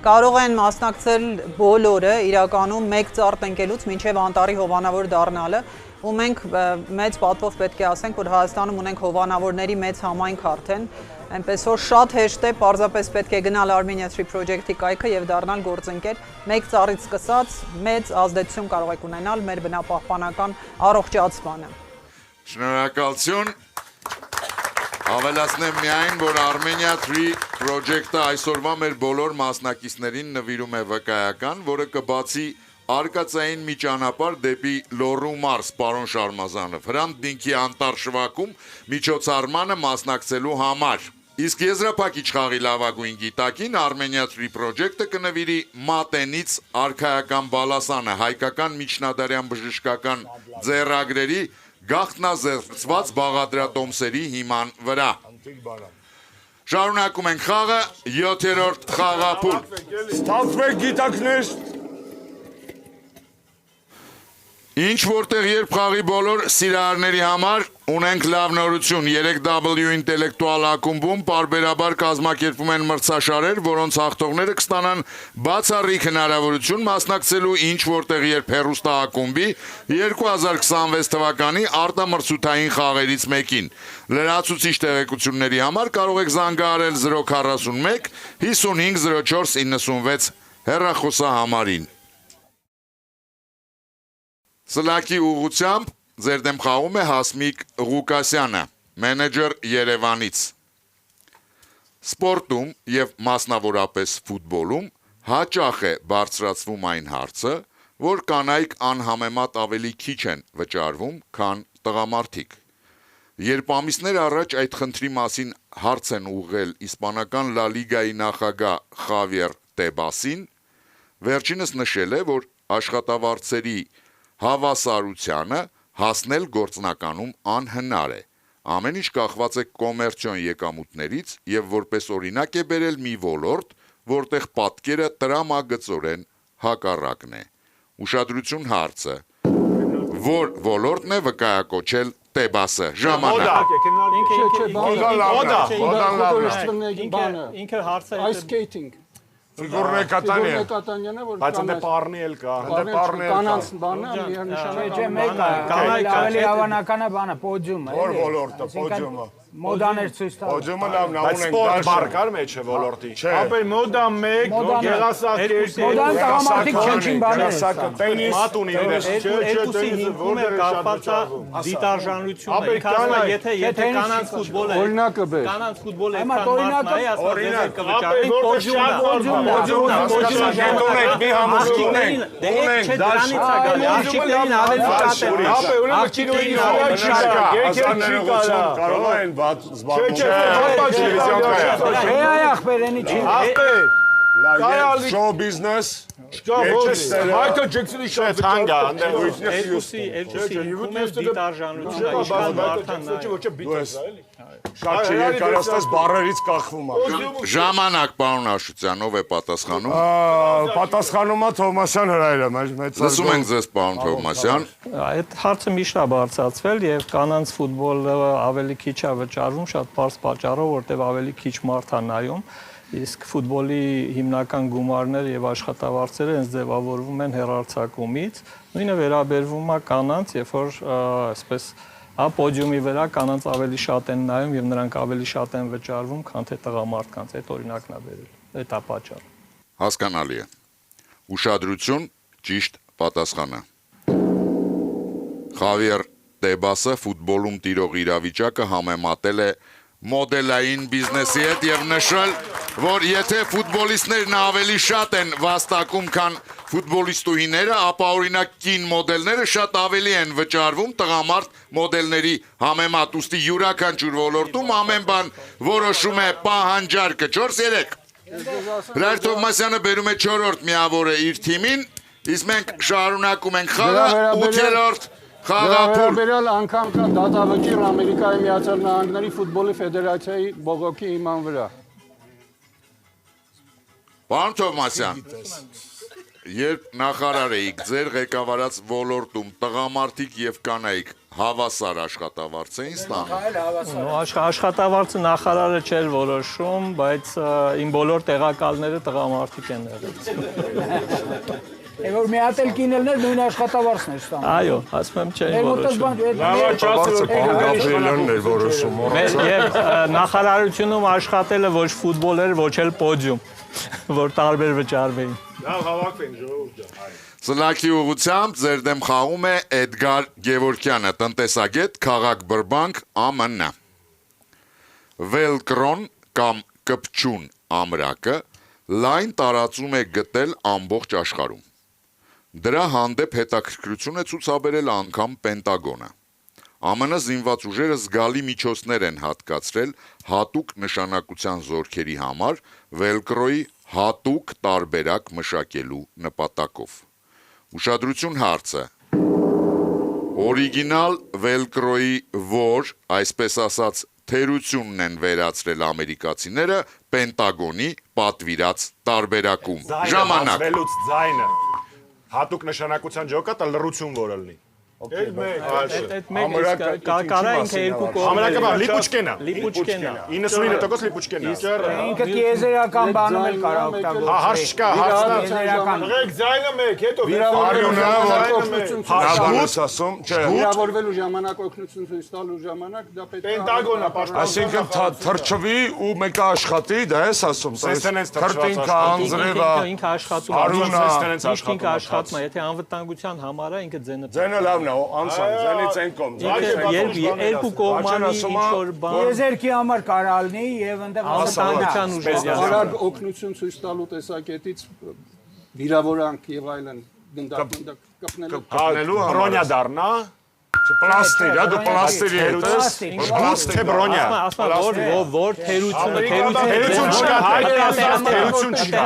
Կարող են մասնակցել բոլորը, իրականում մեկ ծառ տնկելուց մինչև անտառի հովանավոր դառնալը, ու մենք մեծ պատվով պետք է ասենք, որ Հայաստանում ունենք հովանավորների մեծ համայնք արդեն, այնպես որ շատ հեշտ է, պարզապես պետք է գնալ Armenia Tree Project-ի կայքը եւ դառնալ գործընկեր, մեկ ծառից սկսած մեծ ազդեցություն կարող եք ունենալ մեր բնապահպանական առողջացմանը։ Շնորհակալություն։ Ավելացնեմ միայն, որ Armenia 3 Project-ը այսօրվա մեր բոլոր մասնակիցներին նվիրում է վկայական, որը կբացի արկածային մի ճանապարհ դեպի Լոռու մարզ, պարոն Շարմազանով, Հրանտ Դինքի անտառ շվակում միջոցառմանը մասնակցելու համար։ Իսկ եզրափակիչ խաղի լավագույն գիտակին Armenia 3 Project-ը կնվիրի Մատենից արքայական բալասանը, հայկական միջնադարյան բժշկական ձեռագրերի գաղտնազերծված բաղադրատոմսերի հիման վրա։ Շարունակում ենք խաղը, 7-րդ խաղափուլ։ Ստացվեք գիտակներ։ Ինչ որտեղ երբ խաղի բոլոր սիրահարների համար ունենք լավ նորություն, 3W ինտելեկտուալ ակումբում պարբերաբար կազմակերպվում են մրցաշարեր, որոնց հաղթողները կստանան բացառիկ հնարավորություն մասնակցելու ինչ որտեղ երբ հեռուստաակումբի 2026 թվականի արտամրցութային խաղերից մեկին։ Լրացուցիչ տեղեկությունների համար կարող եք զանգահարել 041 55 04 96 հեռախոսահամարին։ Սլակի ուղղությամբ ձեր դեմ խաղում է Հասմիկ Ղուկասյանը, մենեջեր Երևանից։ Սպորտում եւ մասնավորապես ֆուտբոլում հաճախ է բարձրացվում այն հարցը, որ կանայք անհամեմատ ավելի քիչ են վճարվում, քան տղամարդիկ։ Երբ ամիսներ առաջ այդ խնդրի մասին հարց են ուղղել իսպանական Լա Լիգայի նախագահ Խավիեր Տեբասին, վերջինս նշել է, որ աշխատավարձերի հավասարությանը հասնել գործնականում անհնար է։ Ամեն ինչ կախված է կոմերցիոն եկամուտներից եւ որպես օրինակ է բերել մի ոլորտ, որտեղ պատկերը տրամագծորեն հակառակն է։ Ուշադրություն հարցը, որ ոլորտն է վկայակոչել Տեբասը։ Ժամանակ։ Ինքը հարցը Ice skating։ Ֆիգուրնե կատանիա։ Կատանյանը որ Բայց ընդ պարնի էլ կա։ կանանց բանը միանշանակ։ Չէ, մեկը ավելի հավանական է բանը, պոդիումը։ Որ ոլորտը, պոդիումը։ Մոդաներ ցույց տալ։ Պոդիումը լավն է, Բայց ունենք սպորտ բառ դաշը։ կար մեջ է ոլորտի։ Չէ։ Ապա մոդա 1, գեղասակեր, Մոդան տղամարդիկ չնչին բաներ։ Տենիս, Մատ ունի իրես։ Երկուսի հիմքում է կապված դիտարժանությունը։ Ինքը ասում է, եթե կանանց ֆուտբոլ է, Օրինակը բեր։ կանանց ֆուտբոլ է, Այմա այդքան մարդ նայ, ասում է, ձեզ կվճարվի մի համոզում ունենք։ Դե այդ չէ դրանից է գալի, աղջիկներին ավելի շատ է։ Ապա ուրեմն կինոյի համար չի Կարող են զբաղվում։ Չէ, այ ախպերենի չի։ Շոու բիզնես։ Մայքլ Ջեքսոնի շատ Թանգա, Երկուսի հիմքում է դիտարժանությունը, ինչքան մարդան նայ։ Շատ չերկարացած բառերից կախվում է։ Ժամանակ, պարոն Աշուտյան, ով է պատասխանում։ Պատասխանում է Թովմասյան Հրայրը, մեծ Լսում ենք ձեզ, պարոն Թովմասյան։ Այդ հարցը միշտ է բարձրացվել եւ կանանց ֆուտբոլը ավելի քիչ է վճարվում, շատ բարձ պատճառով, որտեղ ավելի քիչ մարդ է նայում, իսկ ֆուտբոլի հիմնական գումարները եւ աշխատավարձերը հենց ձևավորվում են հեռարձակումից։ Նույնը վերաբերվում է կանանց, երբ որ այսպես պոդիումի վրա կանանց ավելի շատ են նայում եւ նրանք ավելի շատ են վճարվում, քան թե տղամարդկանց։ Այդ օրինակն է վերել։ Այդ է պատճառը։ Հասկանալի է։ Ուշադրություն, ճիշտ պատասխանը։ Խավիեր Տեբասը ֆուտբոլում տիրող իրավիճակը համեմատել է մոդելային բիզնեսի հետ եւ նշել, որ եթե ֆուտբոլիստներն ավելի շատ են վաստակում, քան ֆուտբոլիստուհիները, ապա օրինակ կին մոդելները շատ ավելի են վճարվում տղամարդ մոդելների համեմատ, ուստի յուրաքանչյուր ոլորտում ամեն բան որոշում է պահանջարկը։ 4-3։ Հրայր Թովմասյանը բերում է 4-րդ միավորը իր թիմին, իսկ մենք շարունակում ենք խաղը 8-րդ խաղափուլ։ Վերաբերյալ անգամ կա դատավճիռ Ամերիկայի Միացյալ Նահանգների ֆուտբոլի ֆեդերացիայի բողոքի հիման վրա։ Պարոն Թովմասյան, երբ նախարար էիք, ձեր ղեկավարած ոլորտում տղամարդիկ եւ կանայք հավասար աշխատավարձ էին ստանում։ Աշխատավարձը նախարարը չէր որոշում, բայց իմ բոլոր տեղակալները տղամարդիկ են եղել։ Եվ որ մի հատ էլ կինելներ նույն աշխատավարձն էր ստանում։ Այո, ասում եմ չէին որոշում։ Գաբրիելյանն էր որոշում։ Եվ նախարարությունում աշխատելը ոչ ֆուտբոլ էր, ոչ էլ պոդիում, որ տարբեր վճարվեին։ Լավ հավաքվենք ժողովուրդ ջան։ Սլակի ուղղությամբ ձեր դեմ խաղում է Էդգար Գևորգյանը, տնտեսագետ, քաղաք Բրբանք, ԱՄՆ։ Վելկրոն կամ կպչուն ամրակը լայն տարածում է գտել ամբողջ աշխարհում։ Դրա հանդեպ հետաքրքրություն է ցուցաբերել անգամ Պենտագոնը։ ԱՄՆ զինված ուժերը զգալի միջոցներ են հատկացրել հատուկ նշանակության զորքերի համար Վելկրոյի հատուկ տարբերակ մշակելու նպատակով։ Ուշադրություն հարցը։ Օրիգինալ Վելկրոյի որ, այսպես ասած, թերությունն են վերացրել ամերիկացիները Պենտագոնի պատվիրած տարբերակում։ Ժամանակ։ Velուց ձայնը։ Հատուկ նշանակության ջոկա դա լրություն որ լինի։ Այդ մեկ կարա ինքը երկու կողմեր։ Ամրակը բա լիպուչկենա։ 99% լիպուչկենա։ Ինքը տիեզերական բանում էլ կարա օգտագործել։ Հա, հարց չկա, հարցն է։ Տիեզերական։ Ղեք ձայնը մեկ, հետո ասում, չէ։ Վիրավորվելու ժամանակ օգնություն ցույց տալու ժամանակ դա պետք է Պենտագոնը պաշտպան։ Այսինքն թրջվի ու մեկը աշխատի, դա ես ասում, քրտինքը, անձրևը, ինքը աշխատում է։ արունը, ինքը աշխատում է, եթե անվտանգության համար է, ինքը ձենը։ ձենը լավն է, անցան, ձենից են կողմ։ Երկու կողմանի ինչ-որ բան։ Տիեզերքի համար կարա լինի եւ այնտեղ Անվտանգության ուժեր։ արագ օգնություն ցույց տալու տեսակետից վիրավորանք եւ այլն կպնելու Բրոնյա դառնա։ պլաստիր, դու պլաստիրի հետ ես։ Բուց թե բրոնյա։ Ասма որ թերությունը Թերություն չկա, թերություն չկա։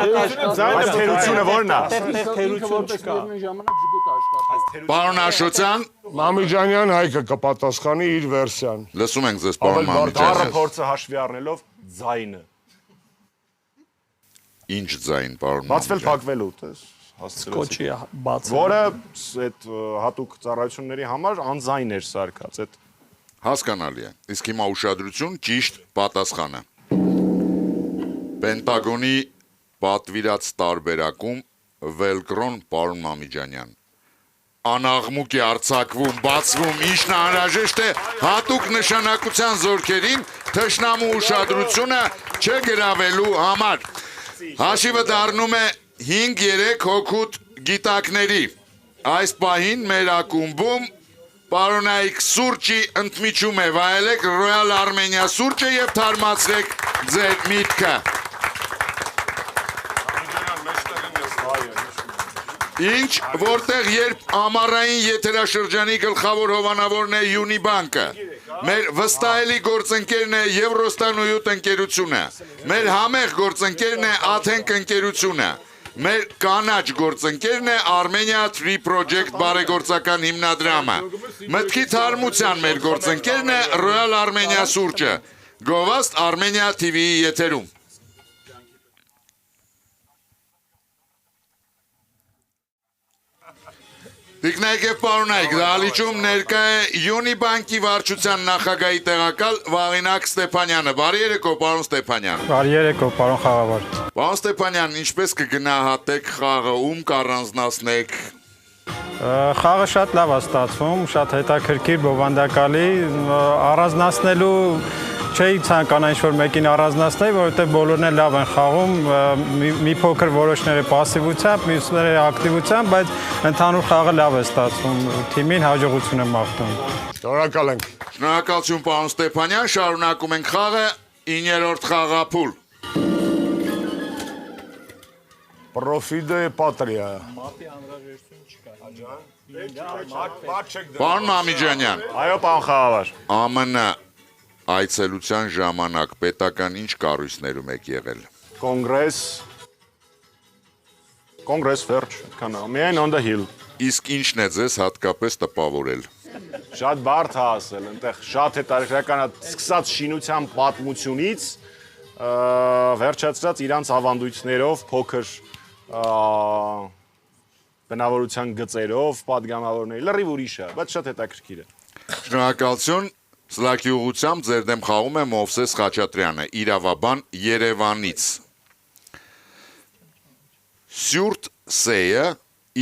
Ձայնը թերությունը որն է։ թերություն չկա։ ժամանակ ժգուտ աշխատի։ Պարոն Աշոտյան, Մամիջանյան Հայկը կպատասխանի իր վերսիան։ լսում ենք ձեզ, պարոն Դառը Մամիջանյան։ փորձը հաշվի առնելով ձայնը։ Ինչ ձայն, պարոն Բացվել Մամիջան։ փակվելու, տես հասցրեցի։ Կոչի բացը։ Որը այդ հատուկ ծառայությունների համար անձայն էր սարքած, այդ Հասկանալի է։ Իսկ հիմա ուշադրություն, ճիշտ պատասխանը։ Պենտագոնի պատվիրած տարբերակում Վելկրոն, պարոն Մամիջանյան, անաղմուկ է արձակվում, բացվում, ինչն անհրաժեշտ է հատուկ նշանակության զորքերին թշնամու ուշադրությունը չգրավելու համար։ Հաշիվը դառնում է 5-3 հոգուտ գիտակների։ Այս պահին մեր ակումբում պարոնայք սուրճի ընդմիջում է, վայելեք Royal Armenia սուրճը եւ թարմացրեք ձեր միտքը։ Ինչ, որտեղ երբ ամառային եթերաշրջանի գլխավոր հովանավորն է Յունիբանկը, մեր վստահելի գործընկերն է Եվրոստանույութ ընկերությունը, մեր համեղ գործընկերն է Աթենք ընկերությունը, մեր կանաչ գործընկերն է Armenia Tree Project բարեգործական հիմնադրամը, մտքի թարմության մեր գործընկերն է Royal Armenia սուրճը, գովաստ Armenia TV-ի եթերում։ Տիկնայք և պարունայք, դահլիճում ներկա է Յունիբանկի վարչության նախագահի տեղակալ Վաղինակ Ստեփանյանը։ Բարի երեկո, պարոն Ստեփանյան։ Բարի երեկո, պարոն խաղավար։ Պարոն Ստեփանյան, ինչպես կգնահատեք խաղը, ում կառանձնացնեք։ Խաղը շատ լավ է ստացվում, շատ հետաքրքիր, բովանդակալի, առանձնացնելու չէի ցանկանա ինչ-որ մեկին առանձնացնել, որովհետև բոլորն էլ լավ են խաղում, մի փոքր որոշները պասիվությամբ, մյուսները ակտիվությամբ, բայց ընդհանուր խաղը լավ է ստացվում, թիմին հաջողություն եմ մաղթում։ Շնորհակալ ենք։ Շնորհակալություն, պարոն Ստեփանյան, շարունակում ենք խաղը, 9-րդ խաղափուլ։ Պրոֆիդե պատրիա։ Պարոն Մամիջանյան, այո, պարոն խաղավար։ ԱՄՆ այցելության ժամանակ պետական ինչ կառույցներում եք եղել։ Կոնգրես վերջ, այդքան է, միայն on the hill։ Իսկ ինչն է ձեզ հատկապես տպավորել։ Շատ բարդ է ասել, այնտեղ շատ հետաքրքրական է, սկսած շինության պատմությունից, վերջացրած իրանց ավանդույթներով, փոքր բնավորության գծերով, պատգամավորների, լրիվ ուրիշ է, բայց շատ հետաքրքիր է։ Շնորհակալություն, Սլաքի ուղղությամբ ձեր դեմ խաղում է Մովսես Խաչատրյանը, իրավաբան Երևանից։ Սյուրտ Սեյը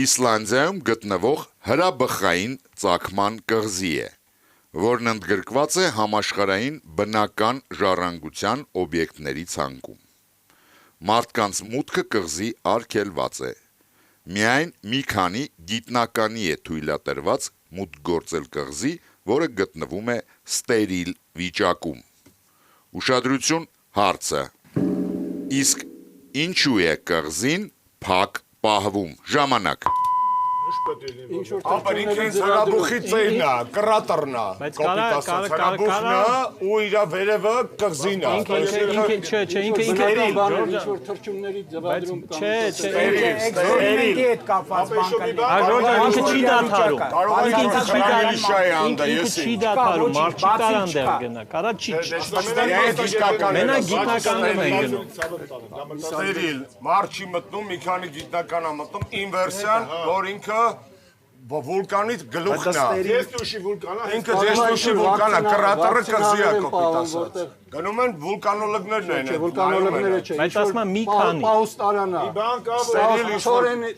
Իսլանդիայում գտնվող հրաբխային ծագման կղզի է, որն ընդգրկված է համաշխարհային բնական ժառանգության օբյեկտների ցանկում։ Մարդկանց մուտքը կղզի արգելված է։ Միայն մի քանի գիտնականի է թույլատրված մուտք գործել կղզի, որը գտնվում է ստերիլ վիճակում։ Ուշադրություն հարցը։ Իսկ ինչու է կղզին փակ պահվում։ Ժամանակ։ Ապա ինքնից հրաբուխի ծերնա, կրատռնա, կոպիտ ասած, հրաբուխնա ու իրա վերևը կղզինա։ Էքսպերիմենտի հետ կապված Ինքը չի դադարում։ Ինքը չի դադարում, մարդ չի կարան դեր գնա, կարա չի։ Մենակ գիտնականներն են գնում։ Ստերիլ, մարդ չի մտնում, մի քանի գիտնական է մտնում, ինվերսիան, որ ինքը վուլկանից գլուխն է։ Դեստուշի վուլկանա։ Ինքը դեստուշի վուլկանա, կրատռը կղզի է կոպիտ ասած։ Գնում են վուլկանոլոգներն են։ Վուլկանոլոգները չէ։ Բայց ասում եմ մի քանի։ Պաուստարանա։ Բան կա,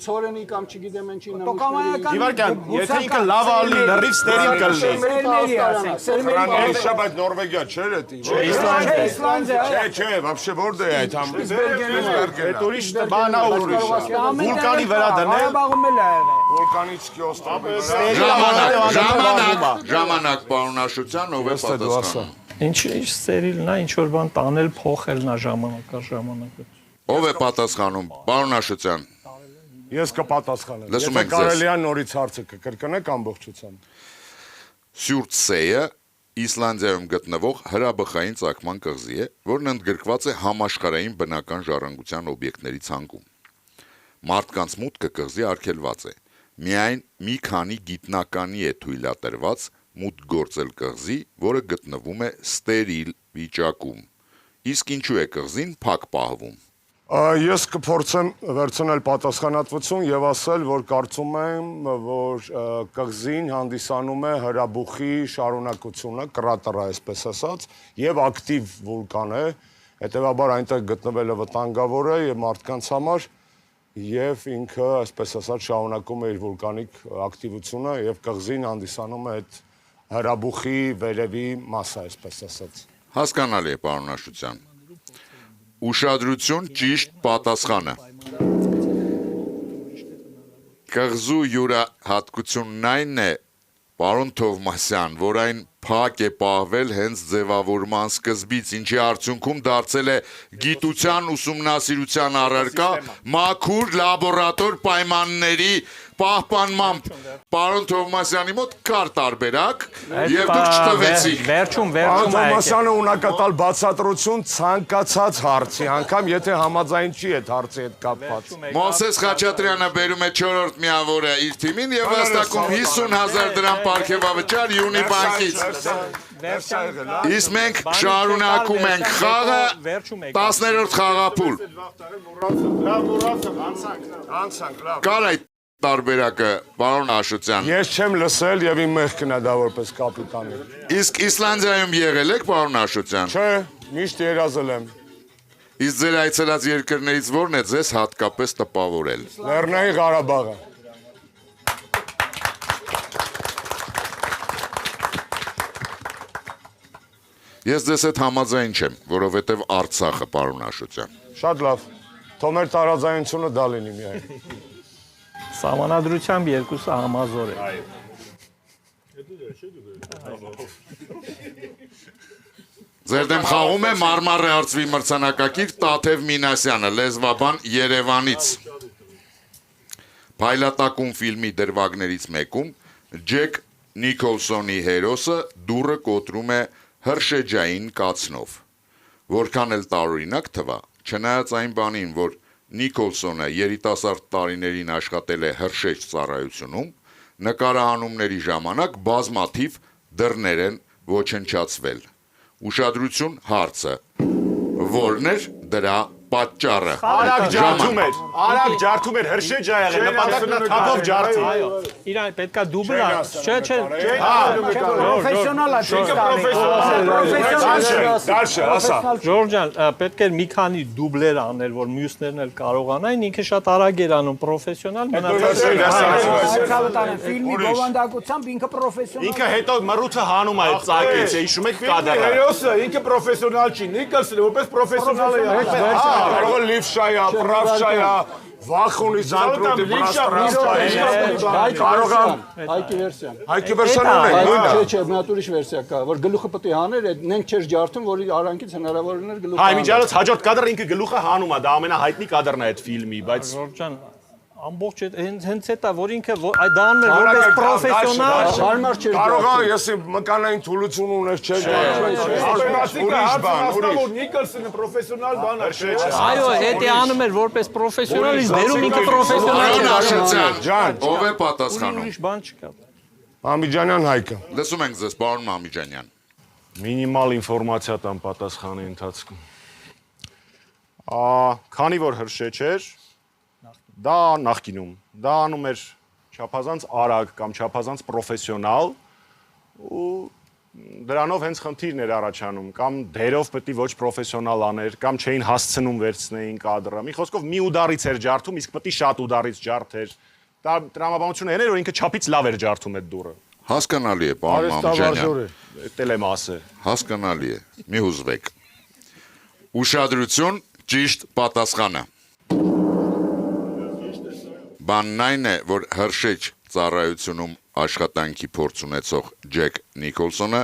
Ցորենի կամ չգիտեմ ինչի նամուշների։ Իվարկյան, եթե ինքը լավ ալի լրիվ ստերիլ կլինի։ Սերմերի ասենք, սերմերի։ Ռուսիա, բայց Նորվեգիա չէր էտի։ Իսլանդիա։ Չէ, вообще որտե է այդ համ։ Այդ ուրիշ բան է ուրիշ։ Վուլկանի վրա դնել։ Ղարաբաղում էլ ա եղել։ Վուլկանից կիոստը։ Ժամանակ, պարոն Աշոտյան, ով է պատասխանում։ Ինչ սերիլն է, ինչ որ բան տանել, փոխելն է ժամանակը։ Ով է պատասխանում, պարոն Աշոտյան։ Ես կպատասխանեմ։ Լսում Եթե ենք կարելի է նորից հարցը կկրկնեք ամբողջությամբ։ Սյուրցեյը Իսլանդիայում գտնվող հրաբխային ծագման կղզի է, որն ընդգրկված է համաշխարհային բնական ժառանգության օբյեկտների ցանկում։ Մարդկանց մուտքը կղզի արգելված է։ Միայն մի քանի գիտնականի է թույլատրված մուտք գործել կղզի, որը գտնվում է ստերիլ վիճակում։ Իսկ ինչու է կղզին փակ պահվում։ Ես կփորձեմ վերցնել պատասխանատվություն եւ ասել, որ կարծում եմ, որ կղզին հանդիսանում է հրաբուխի շարունակությունը, կրատռը այսպես ասած, եւ ակտիվ վուլկան է, հետեւաբար այնտեղ գտնվելը վտանգավոր է եւ մարդկանց համար եւ ինքը, այսպես ասած, շարունակում է իր վուլկանիկ ակտիվությունը եւ կղզին հանդիսանում է այդ հրաբուխի վերևի մասը, այսպես ասած։ Հասկանալի է, պարոն Աշոտյան։ Ուշադրություն, ճիշտ պատասխանը։ Կղզու յուրահատկությունն այն է, պարոն Թովմասյան, որ այն փակ է պահվել հենց ձևավորման սկզբից, ինչի արդյունքում դարձել է գիտության ուսումնասիրության առարկա մաքուր լաբորատոր պայմանների պահպանմամբ։ Պարոն Թովմասյանի մոտ կար տարբերակ եւ դուք չտվեցիք։ Վերջում Պարոն Թովմասյանը ունակատալ բացատրություն ցանկացած հարցի, անգամ եթե համաձայն չի այդ հարցի հետ կապված։ Մովսես Խաչատրյանը բերում է 4-րդ միավորը իր թիմին եւ վաստակում 50,000 դրամ պարգևավճար Յունի բանկից։ Իսկ մենք շարունակում ենք խաղը 10-րդ խաղափուլ։ Կար այդ տարբերակը, պարոն Աշոտյան։ Ես չեմ լսել եւ իմ մեղքն է դա որպես կապիտանի։ Իսկ Իսլանդիայում եղել եք, պարոն Աշոտյան։ Չէ, միշտ երազել եմ։ Իսկ ձեր այցելած երկրներից ո՞րն է ձեզ հատկապես տպավորել։ Լեռնային Ղարաբաղը։ Ես ձեզ հետ համաձայն չեմ, որովհետև Արցախը, պարոն Աշոտյան։ Շատ լավ։ Թող մեր տարաձայնությունը դա լինի միայն։ Սահմանադրությամբ երկուսը համազոր է։ Ձեր դեմ խաղում է Մարմարե արծվի մրցանակակիր Տաթև Մինասյանը, լեզվաբան Երևանից։ Փայլատակում ֆիլմի դրվագներից մեկում Ջեք Նիկոլսոնի հերոսը դուռը կոտրում է հրշեջային կացնով։ Որքան էլ տարօրինակ թվա, չնայած այն բանին, որ Նիկոլսոնը երիտասարդ տարիներին աշխատել է հրշեջ ծառայությունում, նկարահանումների ժամանակ բազմաթիվ դռներ են ոչնչացվել։ Ուշադրություն հարցը։ Որն էր դրա պատճառը։ Արագ ջարդում էր, հրշեջ ա եղել, նպատակն է թափով ջարդի։ Իրան պետքա դուբլ է։ Չէ։ Պրոֆեսիոնալ Դարշը, ասա։ Ժորժան, պետք է մի քանի դուբլեր անել, որ մյուսներն էլ կարողանային, ինքը շատ արագ էր անում, պրոֆեսիոնալ ֆիլմի բովանդակությամբ ինքը պրոֆեսիոնալ։ Ինքը հետո մռութը հանում է այդ ծակից, հիշում եք կադրը։ Հերոսը ինքը պրոֆեսիոնալ չի, Նիկոլսոնը որպես պրոֆեսիոնալ է։ Կարող է լիվշայա, պրավշայա, վախունի զանտրոտի պրաստրասկայի։ Կարող եմ Հայկի վերսիան։ Հայկի վերսիան ունենք։ Չէ, մի հատ ուրիշ վերսիա կա, որ գլուխը պետք է հաներ, նենք չէր ջարդում, որի արանքից հնարավոր լիներ գլուխը։ Հայ միջալից հաջորդ կադրը ինքը գլուխը հանում է, դա ամենահայտնի կադրն է այդ ֆիլմի, բայց Ժորժան, ամբողջ հենց դա որ ինքը դա անում էր որպես պրոֆեսիոնալ, Հարմար չէր։ Կարող է եսի մկանային թուլություն ունես չէ։ Ուրիշ բան, որ Նիկոլսոնը պրոֆեսիոնալ բան է։ այո, դա անում էր որպես պրոֆեսիոնալ, իսկ դերում ինքը պրոֆեսիոնալ Պարոն չէր։ Աշոտյան, ով է պատասխանում։ Ուրիշ բան չկա։ Մամիջանյան Հայկը։ Լսում ենք ձեզ, պարոն Մամիջանյան։ մինիմալ ինֆորմացիա տամ պատասխանի ընթացքում։ Քանի որ հրշեջ էր, դա նախկինում, դա անում էր չափազանց արագ կամ չափազանց պրոֆեսիոնալ ու դրանով հենց խնդիրն էր առաջանում, կամ դերով պետք է ոչ պրոֆեսիոնալ աներ, կամ չէին հասցնում վերցնեին կադրը։ Մի խոսքով մի ուդարից էր ջարդում, իսկ պետք է շատ ուդարից ջարդեր։ Դա տրամաբանությունը էր, որ ինքը չափից լավ էր ջարդում այդ դուռը։ Հասկանալի է, պարոն Մամիջանյան։ Դել եմ ասել։ Հասկանալի է։ Մի հուզվեք։ Ուշադրություն, ճիշտ պատասխանը։ Բանն այն է, որ հրշեջ ծառայությունում աշխատանքի փորձ ունեցող Ջեք Նիկոլսոնը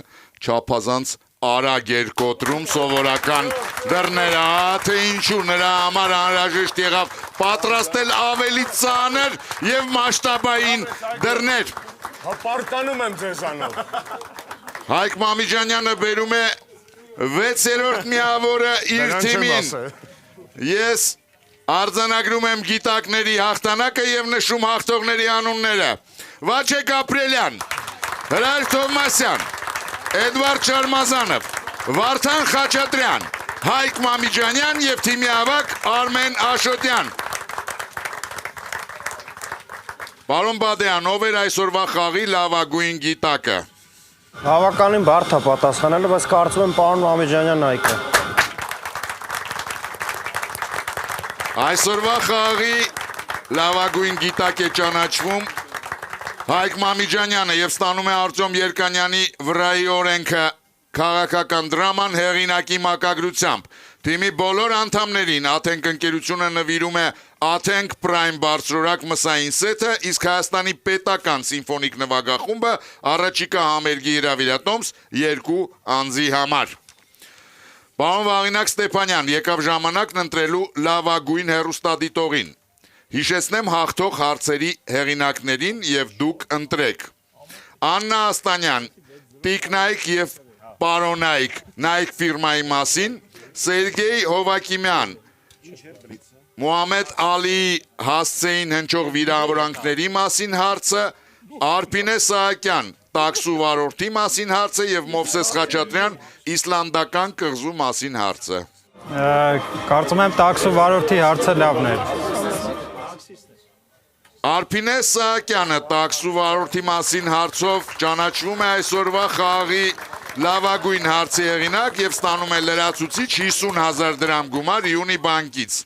չափազանց արագ էր կոտրում սովորական դռները, թե ինչու նրա համար անհրաժեշտ եղավ պատրաստել ավելի ծանր եւ մասշտաբային դռներ։ Պարտանում եմ ձեզանով։ Հայկ Մամիջանյանը բերում է 6-րդ միավորը իր թիմին։ Ես արձանագրում եմ գիտակների հաղթանակը եւ նշում հաղթողների անունները։ Վաչեկ Ապրելյան, Հրայր Թովմասյան, Էդվարդ Շարմազանով, Վարդան Խաչատրյան, Հայկ Մամիջանյան եւ թիմի ավագ Արմեն Աշոտյան։ Պարոն Բադեյան, ով էր այսօրվա խաղի լավագույն գիտակը։ Բավականին բարդ է պատասխանելը, բայց կարծում եմ պարոն Մամիջանյան Հայկը։ Այսօրվա խաղի լավագույն գիտակ է ճանաչվում Հայկ Մամիջանյանը եւ ստանում է Արտյոմ Երկանյանի վրայի օրենքը քաղաքական դրաման հեղինակի մակագրությամբ։ Թիմի բոլոր անդամներին Աթենք ընկերությունը նվիրում է Աթենք Prime բարձրորակ մսային սեթը, իսկ Հայաստանի պետական սիմֆոնիկ նվագախումբը առաջիկա համերգի հրավիրատոմս 2 անձի համար։ Պարոն Վաղինակ Ստեփանյան, եկավ ժամանակն ընտրելու լավագույն հեռուստադիտողին։ Հիշեցնեմ հաղթող հարցերի հեղինակներին եւ դուք ընտրեք։ Աննա Աստանյան, Տիկնայք եւ Պարոնայք Նայք ֆիրմայի մասին, Սերգեյ Հովակիմյան, Մուհամեդ Ալի հասցեին հնչող վիրավորանքների մասին հարցը, Արփինե Սահակյան, տաքսու վարորդի մասին հարցը եւ Մովսես Խաչատրյան իսլանդական կղզու մասին հարցը։ Կարծում եմ տաքսու վարորդի հարցը լավն էր։ Արփինե Սահակյանը տաքսու վարորդի մասին հարցով ճանաչվում է այսօրվա խաղի լավագույն հարցի հեղինակ եւ ստանում է լրացուցիչ 50,000 դրամ գումար Յունի բանկից։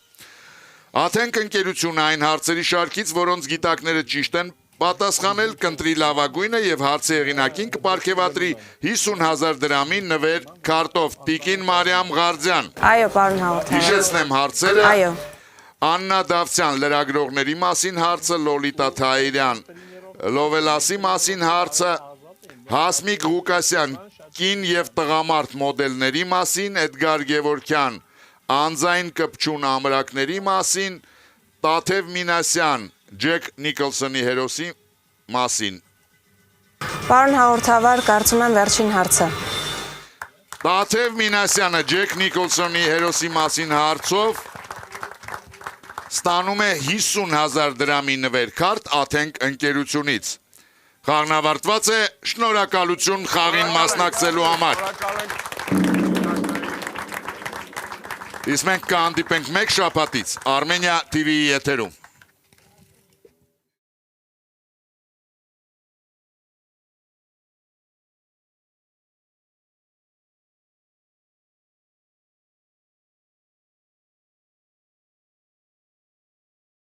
Աթենք ընկերությունը այն հարցերի շարքից, որոնց գիտակները ճիշտ են պատասխանել, կընտրի լավագույնը եւ հարցի հեղինակին կպարգեւատրի 50,000 դրամի նվեր քարտով։ Տիկին Մարիամ Ղարդյան։ Այո, պարոն հաղորդավար։ Հիշեցնեմ հարցերը։ Այո։ Աննա Դավթյան, լրագրողների մասին հարցը, Լոլիտա Թահիրյան, Լովելասի մասին հարցը, Հասմիկ Ղուկասյան, կին եւ տղամարդ մոդելների մասին, Էդգար Գևորգյան, անձայն կպչուն ամրակների մասին, Տաթև Մինասյան, Ջեք Նիկոլսոնի հերոսի մասին։ Պարոն հաղորդավար, կարծում եմ վերջին հարցը։ Տաթև Մինասյանը Ջեք Նիկոլսոնի հերոսի մասին հարցով ստանում է 50,000 դրամի նվեր քարտ Աթենք ընկերությունից։ Խաղն ավարտված է, շնորհակալություն խաղին մասնակցելու համար։ Իսկ մենք կհանդիպենք մեկ շաբաթից Armenia TV-ի եթերում։